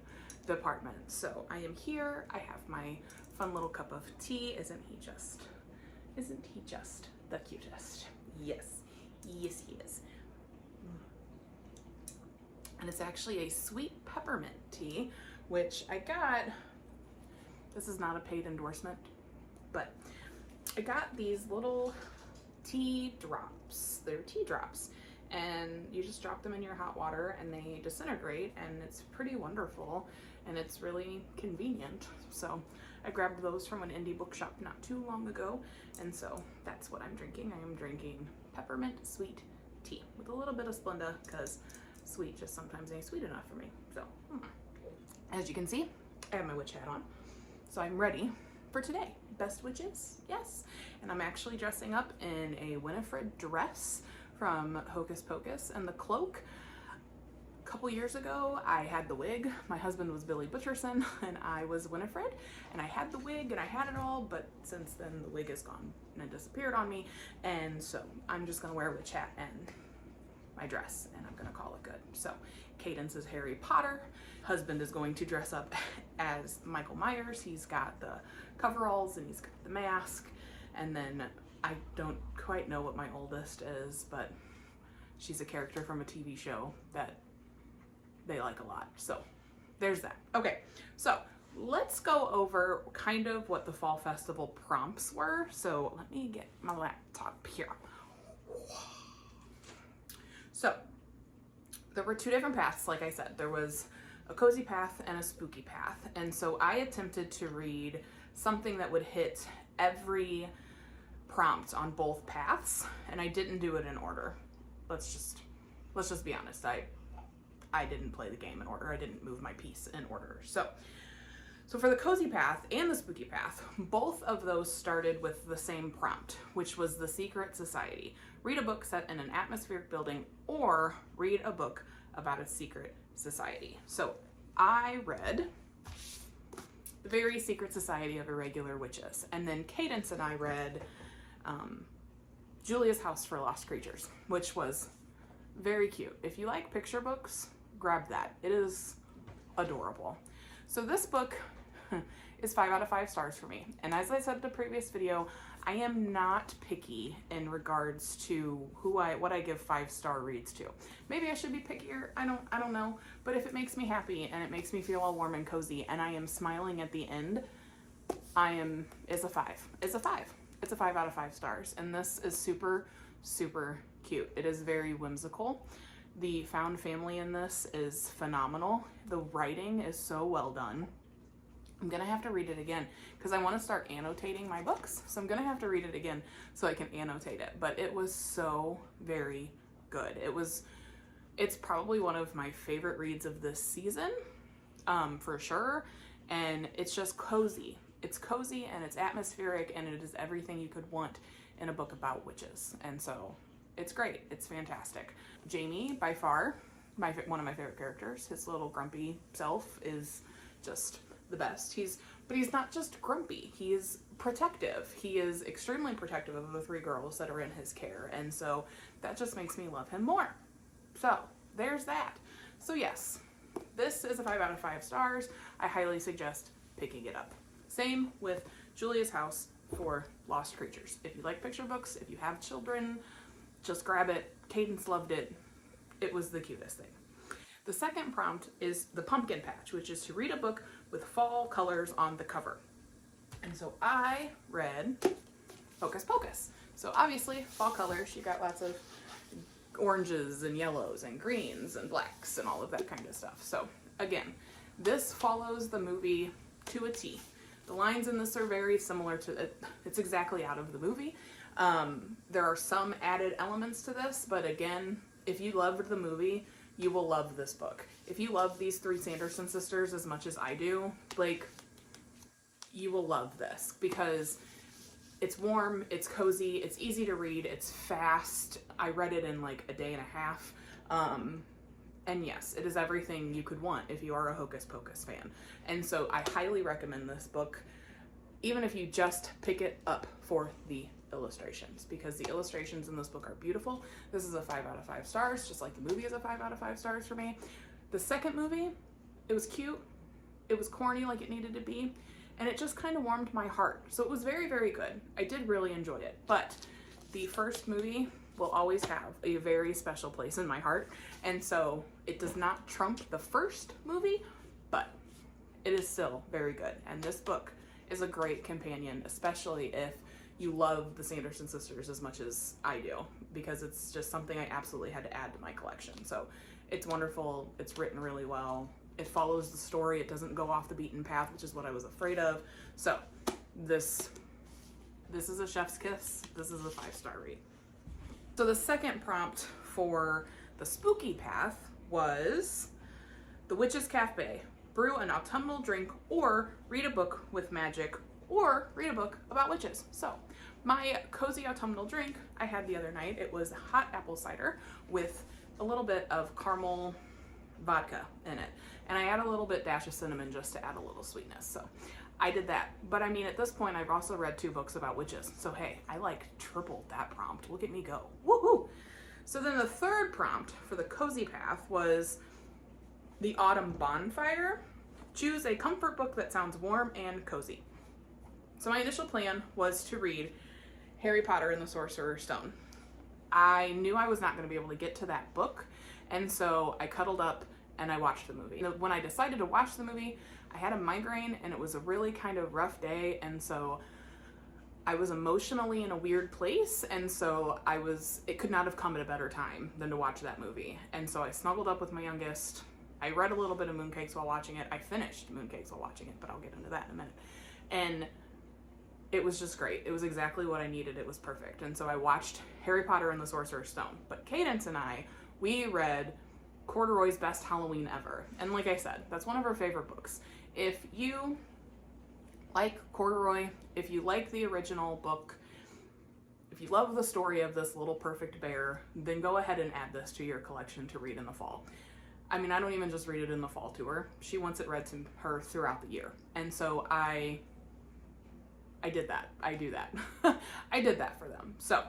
department. So I am here. I have my fun little cup of tea. Isn't he just the cutest? Yes, yes he is. And it's actually a sweet peppermint tea, which I got. This is not a paid endorsement, but I got these little tea drops. They're tea drops, and you just drop them in your hot water and they disintegrate, and it's pretty wonderful and it's really convenient. So I grabbed those from an indie bookshop not too long ago, and so that's what I'm drinking. I am drinking peppermint sweet tea with a little bit of Splenda, because sweet just sometimes ain't sweet enough for me. So as you can see, I have my witch hat on, so I'm ready for today. Best witches, yes. And I'm actually dressing up in a Winifred dress from Hocus Pocus, and the cloak. A couple years ago, I had the wig. My husband was Billy Butcherson and I was Winifred, and I had the wig and I had it all, but since then the wig is gone and it disappeared on me, and so I'm just gonna wear a witch hat and my dress, and I'm gonna call it good. So Cadence is Harry Potter. Husband is going to dress up as Michael Myers. He's got the coveralls and he's got the mask, and then I don't quite know what my oldest is, but she's a character from a TV show that they like a lot. So there's that. Okay, so let's go over kind of what the Fall Festival prompts were. So let me get my laptop here. So there were two different paths, like I said. There was a cozy path and a spooky path. And so I attempted to read something that would hit every prompt on both paths, and I didn't do it in order. Let's just be honest. I didn't play the game in order. I didn't move my piece in order. So for the cozy path and the spooky path, both of those started with the same prompt, which was the secret society. Read a book set in an atmospheric building, or read a book about a secret society. So I read The Very Secret Society of Irregular Witches, and then Cadence and I read Julia's House for Lost Creatures, which was very cute. If you like picture books, grab that. It is adorable. So this book is 5 out of 5 stars for me. And as I said in the previous video, I am not picky in regards to what I give 5-star reads to. Maybe I should be pickier. I don't know. But if it makes me happy and it makes me feel all warm and cozy and I am smiling at the end, it's a 5. It's a 5. It's a 5 out of 5 stars. And this is super, super cute. It is very whimsical. The found family in this is phenomenal. The writing is so well done. I'm gonna have to read it again because I want to start annotating my books. So I'm gonna have to read it again so I can annotate it. But it was so very good. It's probably one of my favorite reads of this season, for sure. And it's just cozy. It's cozy and it's atmospheric, and it is everything you could want in a book about witches. And so it's great. It's fantastic. Jamie, by far, one of my favorite characters. His little grumpy self is just the best. But he's not just grumpy. He is protective. He is extremely protective of the 3 girls that are in his care. And so that just makes me love him more. So there's that. So yes, this is a 5 out of 5 stars. I highly suggest picking it up. Same with Julia's House for Lost Creatures. If you like picture books, if you have children, just grab it. Cadence loved it. It was the cutest thing. The second prompt is the pumpkin patch, which is to read a book with fall colors on the cover. And so I read Hocus Pocus. So obviously fall colors, you got lots of oranges and yellows and greens and blacks and all of that kind of stuff. So again, this follows the movie to a T. The lines in this are very similar to it. It's exactly out of the movie. There are some added elements to this, but again, if you loved the movie, you will love this book. If you love these 3 Sanderson sisters as much as I do, like, you will love this, because It's warm, it's cozy, it's easy to read, it's fast. I read it in like a day and a half. And yes, it is everything you could want if you are a Hocus Pocus fan. And so I highly recommend this book, even if you just pick it up for the illustrations, because the illustrations in this book are beautiful. This is a 5 out of 5 stars, just like the movie is a 5 out of 5 stars for me. The second movie, it was cute, it was corny like it needed to be, and it just kind of warmed my heart. So it was very, very good. I did really enjoy it, but the first movie will always have a very special place in my heart, and so it does not trump the first movie, but it is still very good. And this book is a great companion, especially if you love the Sanderson sisters as much as I do, because it's just something I absolutely had to add to my collection. So it's wonderful, it's written really well, it follows the story, it doesn't go off the beaten path, which is what I was afraid of. So this is a chef's kiss. This is a 5-star read. So the second prompt for the spooky path was The Witch's Cafe. Brew an autumnal drink or read a book with magic or read a book about witches. So my cozy autumnal drink I had the other night, it was hot apple cider with a little bit of caramel vodka in it. And I add a little bit dash of cinnamon just to add a little sweetness. So I did that. But I mean, at this point, I've also read 2 books about witches. So hey, I like tripled that prompt. Look at me go. Woohoo! So then the third prompt for the cozy path was The Autumn Bonfire. Choose a comfort book that sounds warm and cozy. So my initial plan was to read Harry Potter and the Sorcerer's Stone. I knew I was not going to be able to get to that book, and so I cuddled up and I watched the movie. When I decided to watch the movie, I had a migraine and it was a really kind of rough day, and so I was emotionally in a weird place, and so it could not have come at a better time than to watch that movie. And so I snuggled up with my youngest. I read a little bit of Mooncakes while watching it. I finished Mooncakes while watching it, but I'll get into that in a minute. And it was just great. It was exactly what I needed. It was perfect. And so I watched Harry Potter and the Sorcerer's Stone. But Cadence and I, we read Corduroy's Best Halloween Ever. And like I said, that's one of our favorite books. If you like Corduroy, if you like the original book, if you love the story of this little perfect bear, then go ahead and add this to your collection to read in the fall. I mean, I don't even just read it in the fall to her. She wants it read to her throughout the year. And so I did that. I do that. I did that for them. So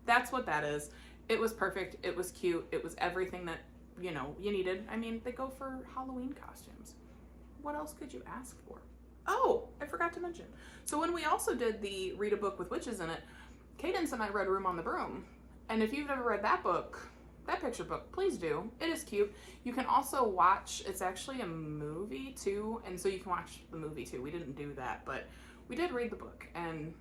that's what that is. It was perfect. It was cute. It was everything that, you needed. I mean, they go for Halloween costumes. What else could you ask for? Oh, I forgot to mention. So when we also did the read a book with witches in it, Cadence and I read Room on the Broom. And if you've never read that book, that picture book, please do. It is cute. You can also watch, it's actually a movie too, and so you can watch the movie too. We didn't do that, but we did read the book, and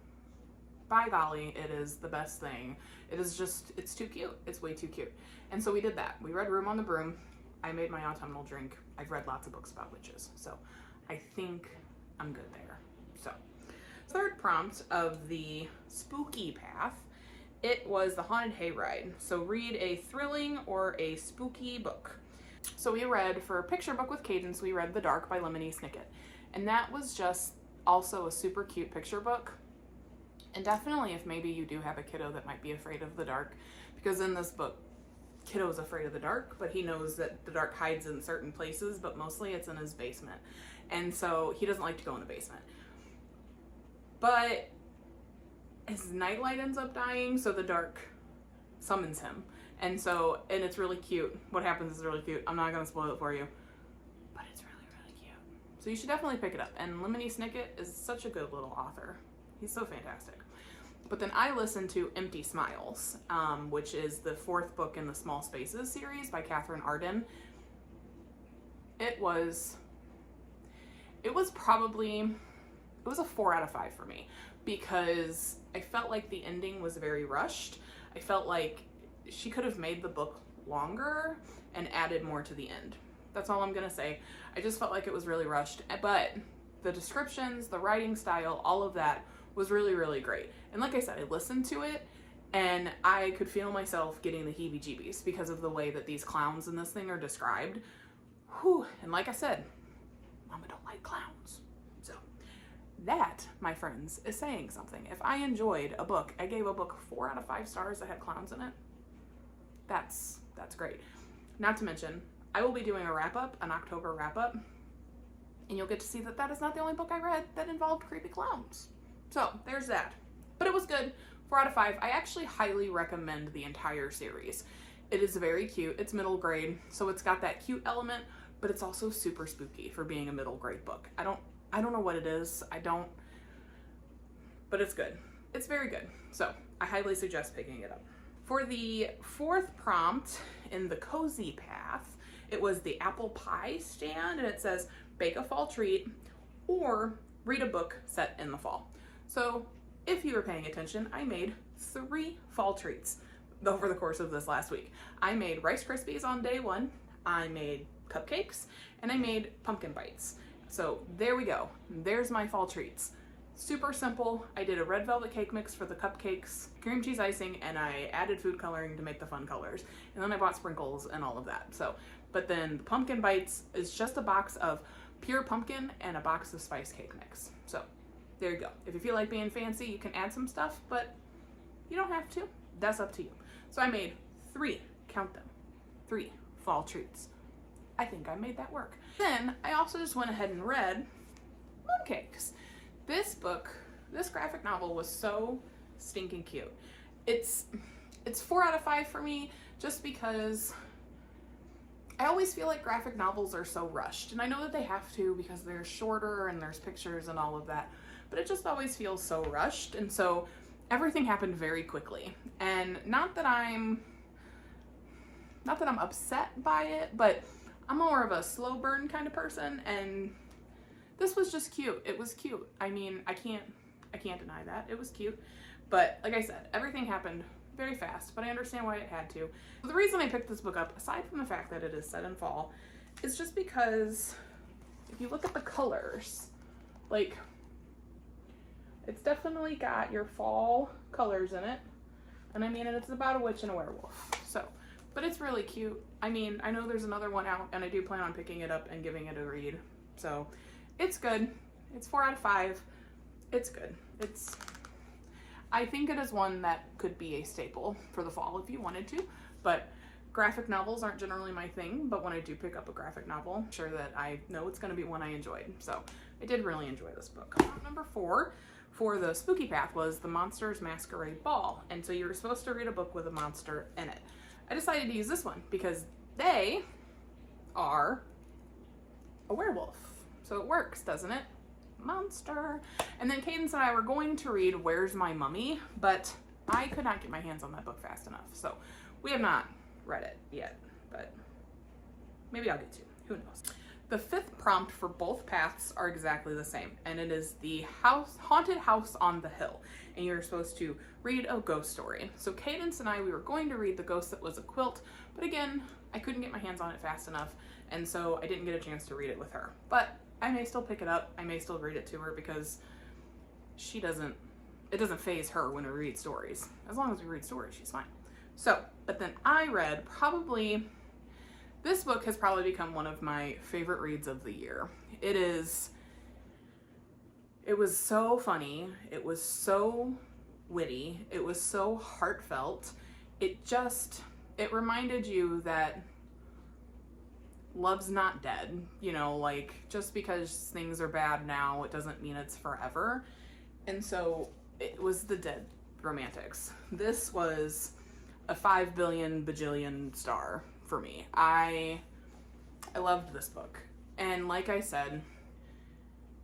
by golly, it is the best thing. It is just, it's too cute. It's way too cute. And so we did that. We read Room on the Broom. I made my autumnal drink. I've read lots of books about witches, so I think I'm good there. So, third prompt of the spooky path, it was the Haunted Hayride. So read a thrilling or a spooky book. So we read, for Picture Book with Cadence, we read The Dark by Lemony Snicket. And that was just also a super cute picture book. And definitely if maybe you do have a kiddo that might be afraid of the dark, because in this book, kiddo's afraid of the dark, but he knows that the dark hides in certain places, but mostly it's in his basement. And so he doesn't like to go in the basement. But his nightlight ends up dying, so the dark summons him. And it's really cute. What happens is really cute. I'm not gonna spoil it for you, but it's really, really cute. So you should definitely pick it up. And Lemony Snicket is such a good little author. He's so fantastic. But then I listened to Empty Smiles, which is the 4th book in the Small Spaces series by Catherine Arden. It was a 4 out of 5 for me, because I felt like the ending was very rushed. I felt like she could have made the book longer and added more to the end. That's all I'm gonna say. I just felt like it was really rushed, but the descriptions, the writing style, all of that was really, really great. And like I said, I listened to it and I could feel myself getting the heebie-jeebies because of the way that these clowns in this thing are described. Whew. And like I said, Mama don't like clowns. So That, my friends, is saying something. If I enjoyed a book, I gave a book 4 out of 5 stars that had clowns in it, that's great. Not to mention, I will be doing a wrap-up, an October wrap-up, and you'll get to see that that is not the only book I read that involved creepy clowns. So, there's that. But it was good. 4 out of 5. I actually highly recommend the entire series. It is very cute. It's middle grade, so it's got that cute element, but it's also super spooky for being a middle grade book. I don't know what it is. But it's good. It's very good. So, I highly suggest picking it up. For the 4th prompt in the cozy path, it was the apple pie stand, and it says, bake a fall treat or read a book set in the fall. So if you were paying attention, I made 3 fall treats over the course of this last week. I made Rice Krispies on day 1, I made cupcakes, and I made pumpkin bites. So there we go. There's my fall treats. Super simple. I did a red velvet cake mix for the cupcakes, cream cheese icing, and I added food coloring to make the fun colors. And then I bought sprinkles and all of that. So, but then the pumpkin bites is just a box of pure pumpkin and a box of spice cake mix. So there you go. If you feel like being fancy, you can add some stuff, but you don't have to. That's up to you. So I made 3, count them, 3 fall treats. I think I made that work. Then I also just went ahead and read Mooncakes. This book, this graphic novel was so stinking cute. It's 4 out of 5 for me, just because I always feel like graphic novels are so rushed, and I know that they have to because they're shorter and there's pictures and all of that, but it just always feels so rushed, and so everything happened very quickly. And not that I'm upset by it, but I'm more of a slow burn kind of person, and this was just cute. It was cute. I mean, I can't deny that. It was cute. But like I said, everything happened very fast, but I understand why it had to. The reason I picked this book up, aside from the fact that it is set in fall, is just because if you look at the colors, like, it's definitely got your fall colors in it. And I mean, it's about a witch and a werewolf. So, but it's really cute. I mean, I know there's another one out, and I do plan on picking it up and giving it a read. So, it's good. It's 4 out of 5. It's good. I think it is one that could be a staple for the fall if you wanted to, but graphic novels aren't generally my thing, but when I do pick up a graphic novel, I'm sure that I know it's going to be one I enjoyed. So I did really enjoy this book. Number 4 for the spooky path was The Monsters Masquerade Ball, and so you were supposed to read a book with a monster in it. I decided to use this one because they are a werewolf. So it works, doesn't it? Monster. And then Cadence and I were going to read Where's My Mummy, but I could not get my hands on that book fast enough. So we have not read it yet, but maybe I'll get to. Who knows? The 5th prompt for both paths are exactly the same, and it is the haunted house on the hill, and you're supposed to read a ghost story. So Cadence and I, we were going to read The Ghost That Was a Quilt, but again, I couldn't get my hands on it fast enough, and so I didn't get a chance to read it with her. But I may still pick it up. I may still read it to her because it doesn't faze her when we read stories. As long as we read stories, she's fine. So, but then I read this book has probably become one of my favorite reads of the year. It was so funny. It was so witty. It was so heartfelt. It reminded you that love's not dead, you know, like, just because things are bad now, it doesn't mean it's forever. And so it was the Dead Romantics. This was a 5 billion bajillion star for me. I loved this book. And like I said,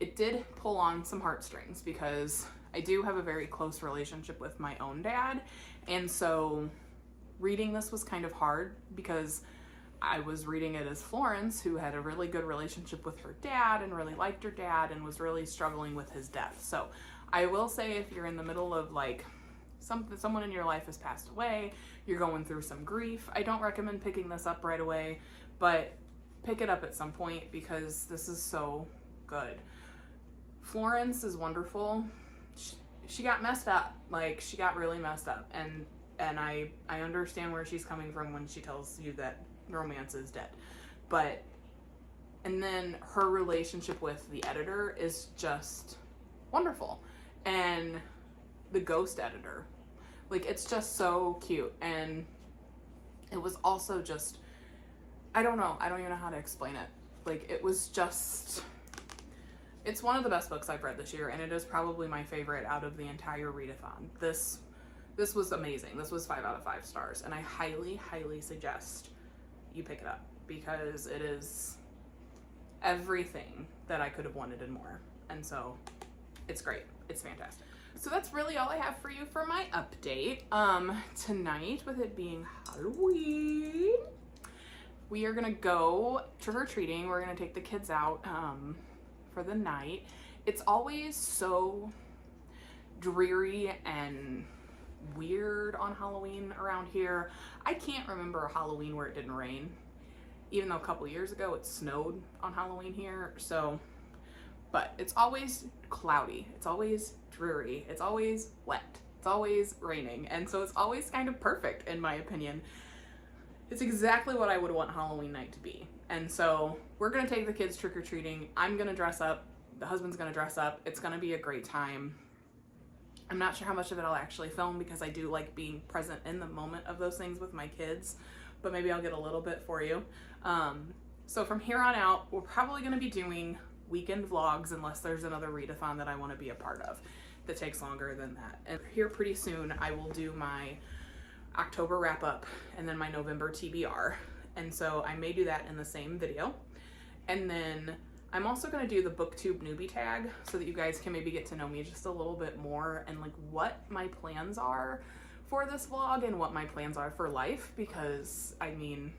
it did pull on some heartstrings because I do have a very close relationship with my own dad. And so reading this was kind of hard because I was reading it as Florence, who had a really good relationship with her dad and really liked her dad and was really struggling with his death. So I will say, if you're in the middle of like someone in your life has passed away, you're going through some grief, I don't recommend picking this up right away, but pick it up at some point because this is so good. Florence is wonderful. She got messed up. Like, she got really messed up, and I understand where she's coming from when she tells you that romance is dead. And then her relationship with the editor is just wonderful. And the ghost editor, like, it's just so cute. And it was also just, I don't even know how to explain it. Like, it was just, it's one of the best books I've read this year, and it is probably my favorite out of the entire readathon. This was amazing. This was 5 out of 5 stars, and I highly, highly suggest you pick it up, because it is everything that I could have wanted and more. And so it's great. It's fantastic. So that's really all I have for you for my update. Tonight, with it being Halloween, we are gonna go trick-or-treating. We're gonna take the kids out for the night. It's always so dreary and weird on Halloween around here. I can't remember a Halloween where it didn't rain, even though a couple years ago it snowed on Halloween here. So, but it's always cloudy, it's always dreary, it's always wet, it's always raining, and so it's always kind of perfect, in my opinion. It's exactly what I would want Halloween night to be. And so we're gonna take the kids trick-or-treating. I'm gonna dress up, the husband's gonna dress up. It's gonna be a great time. I'm not sure how much of it I'll actually film, because I do like being present in the moment of those things with my kids, but maybe I'll get a little bit for you. So from here on out, we're probably gonna be doing weekend vlogs, unless there's another readathon that I wanna be a part of that takes longer than that. And here pretty soon, I will do my October wrap up and then my November TBR. And so I may do that in the same video. And then I'm also gonna do the BookTube newbie tag, so that you guys can maybe get to know me just a little bit more, and like what my plans are for this vlog and what my plans are for life, because I mean,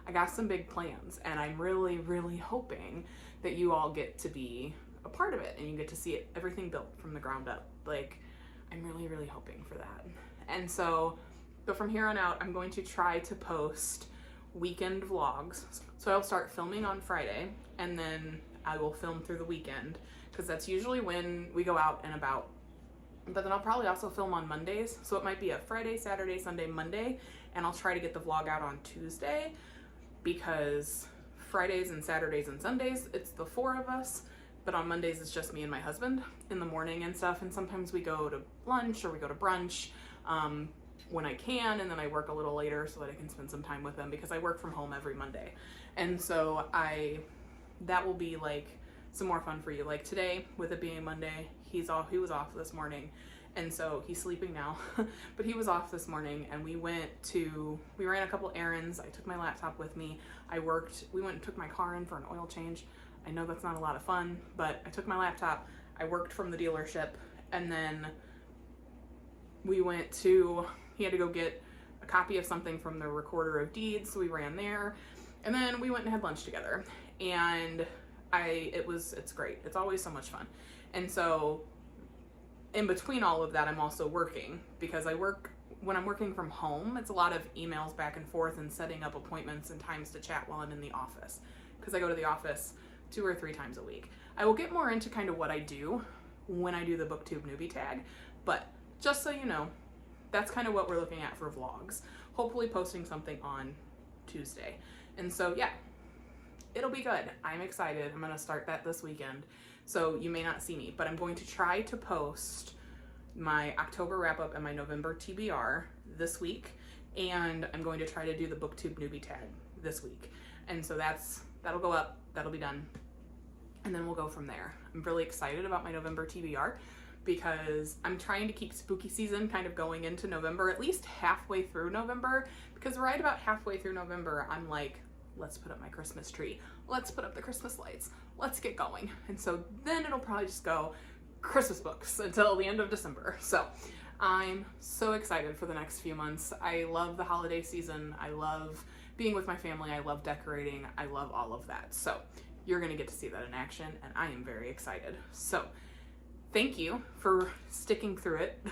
I got some big plans, and I'm really, really hoping that you all get to be a part of it and you get to see it, everything built from the ground up. Like, I'm really, really hoping for that. And so, but from here on out, I'm going to try to post weekend vlogs. So I'll start filming on Friday, and then I will film through the weekend, because that's usually when we go out and about. But then I'll probably also film on Mondays. So it might be a Friday, Saturday, Sunday, Monday, and I'll try to get the vlog out on Tuesday, because Fridays and Saturdays and Sundays, it's the 4 of us, but on Mondays it's just me and my husband in the morning and stuff. And sometimes we go to lunch or we go to brunch when I can, and then I work a little later so that I can spend some time with them, because I work from home every Monday. And so that will be like some more fun for you. Like today, with it being Monday, he was off this morning, and so he's sleeping now, but he was off this morning, and we ran a couple errands. I took my laptop with me. We went and took my car in for an oil change. I know that's not a lot of fun, but I took my laptop, I worked from the dealership, and then he had to go get a copy of something from the recorder of deeds, so we ran there, and then we went and had lunch together. And it's great. It's always so much fun. And so in between all of that, I'm also working, because when I'm working from home, it's a lot of emails back and forth and setting up appointments and times to chat while I'm in the office, because I go to the office 2 or 3 times a week. I will get more into kind of what I do when I do the BookTube newbie tag, but just so you know, that's kind of what we're looking at for vlogs. Hopefully posting something on Tuesday. And so yeah, it'll be good. I'm excited. I'm gonna start that this weekend. So you may not see me, but I'm going to try to post my October wrap up and my November TBR this week. And I'm going to try to do the BookTube newbie tag this week. And so that'll go up, that'll be done. And then we'll go from there. I'm really excited about my November TBR, because I'm trying to keep spooky season kind of going into November, at least halfway through November, because right about halfway through November, I'm like, let's put up my Christmas tree. Let's put up the Christmas lights. Let's get going. And so then it'll probably just go Christmas books until the end of December. So I'm so excited for the next few months. I love the holiday season. I love being with my family. I love decorating. I love all of that. So you're gonna get to see that in action, and I am very excited. So thank you for sticking through it,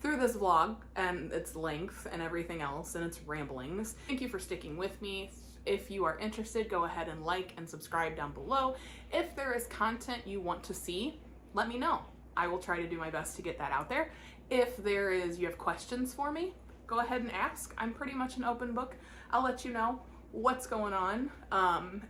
through this vlog and its length and everything else and its ramblings. Thank you for sticking with me. If you are interested, go ahead and like and subscribe down below. If there is content you want to see, let me know. I will try to do my best to get that out there. If you have questions for me, go ahead and ask. I'm pretty much an open book. I'll let you know what's going on.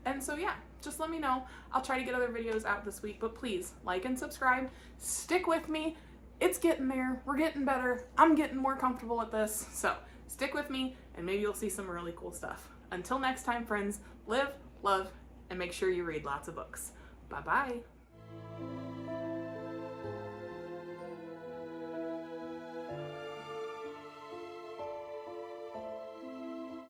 And so yeah, just let me know. I'll try to get other videos out this week, but please like and subscribe. Stick with me. It's getting there. We're getting better. I'm getting more comfortable at this. So stick with me and maybe you'll see some really cool stuff. Until next time, friends, live, love, and make sure you read lots of books. Bye-bye.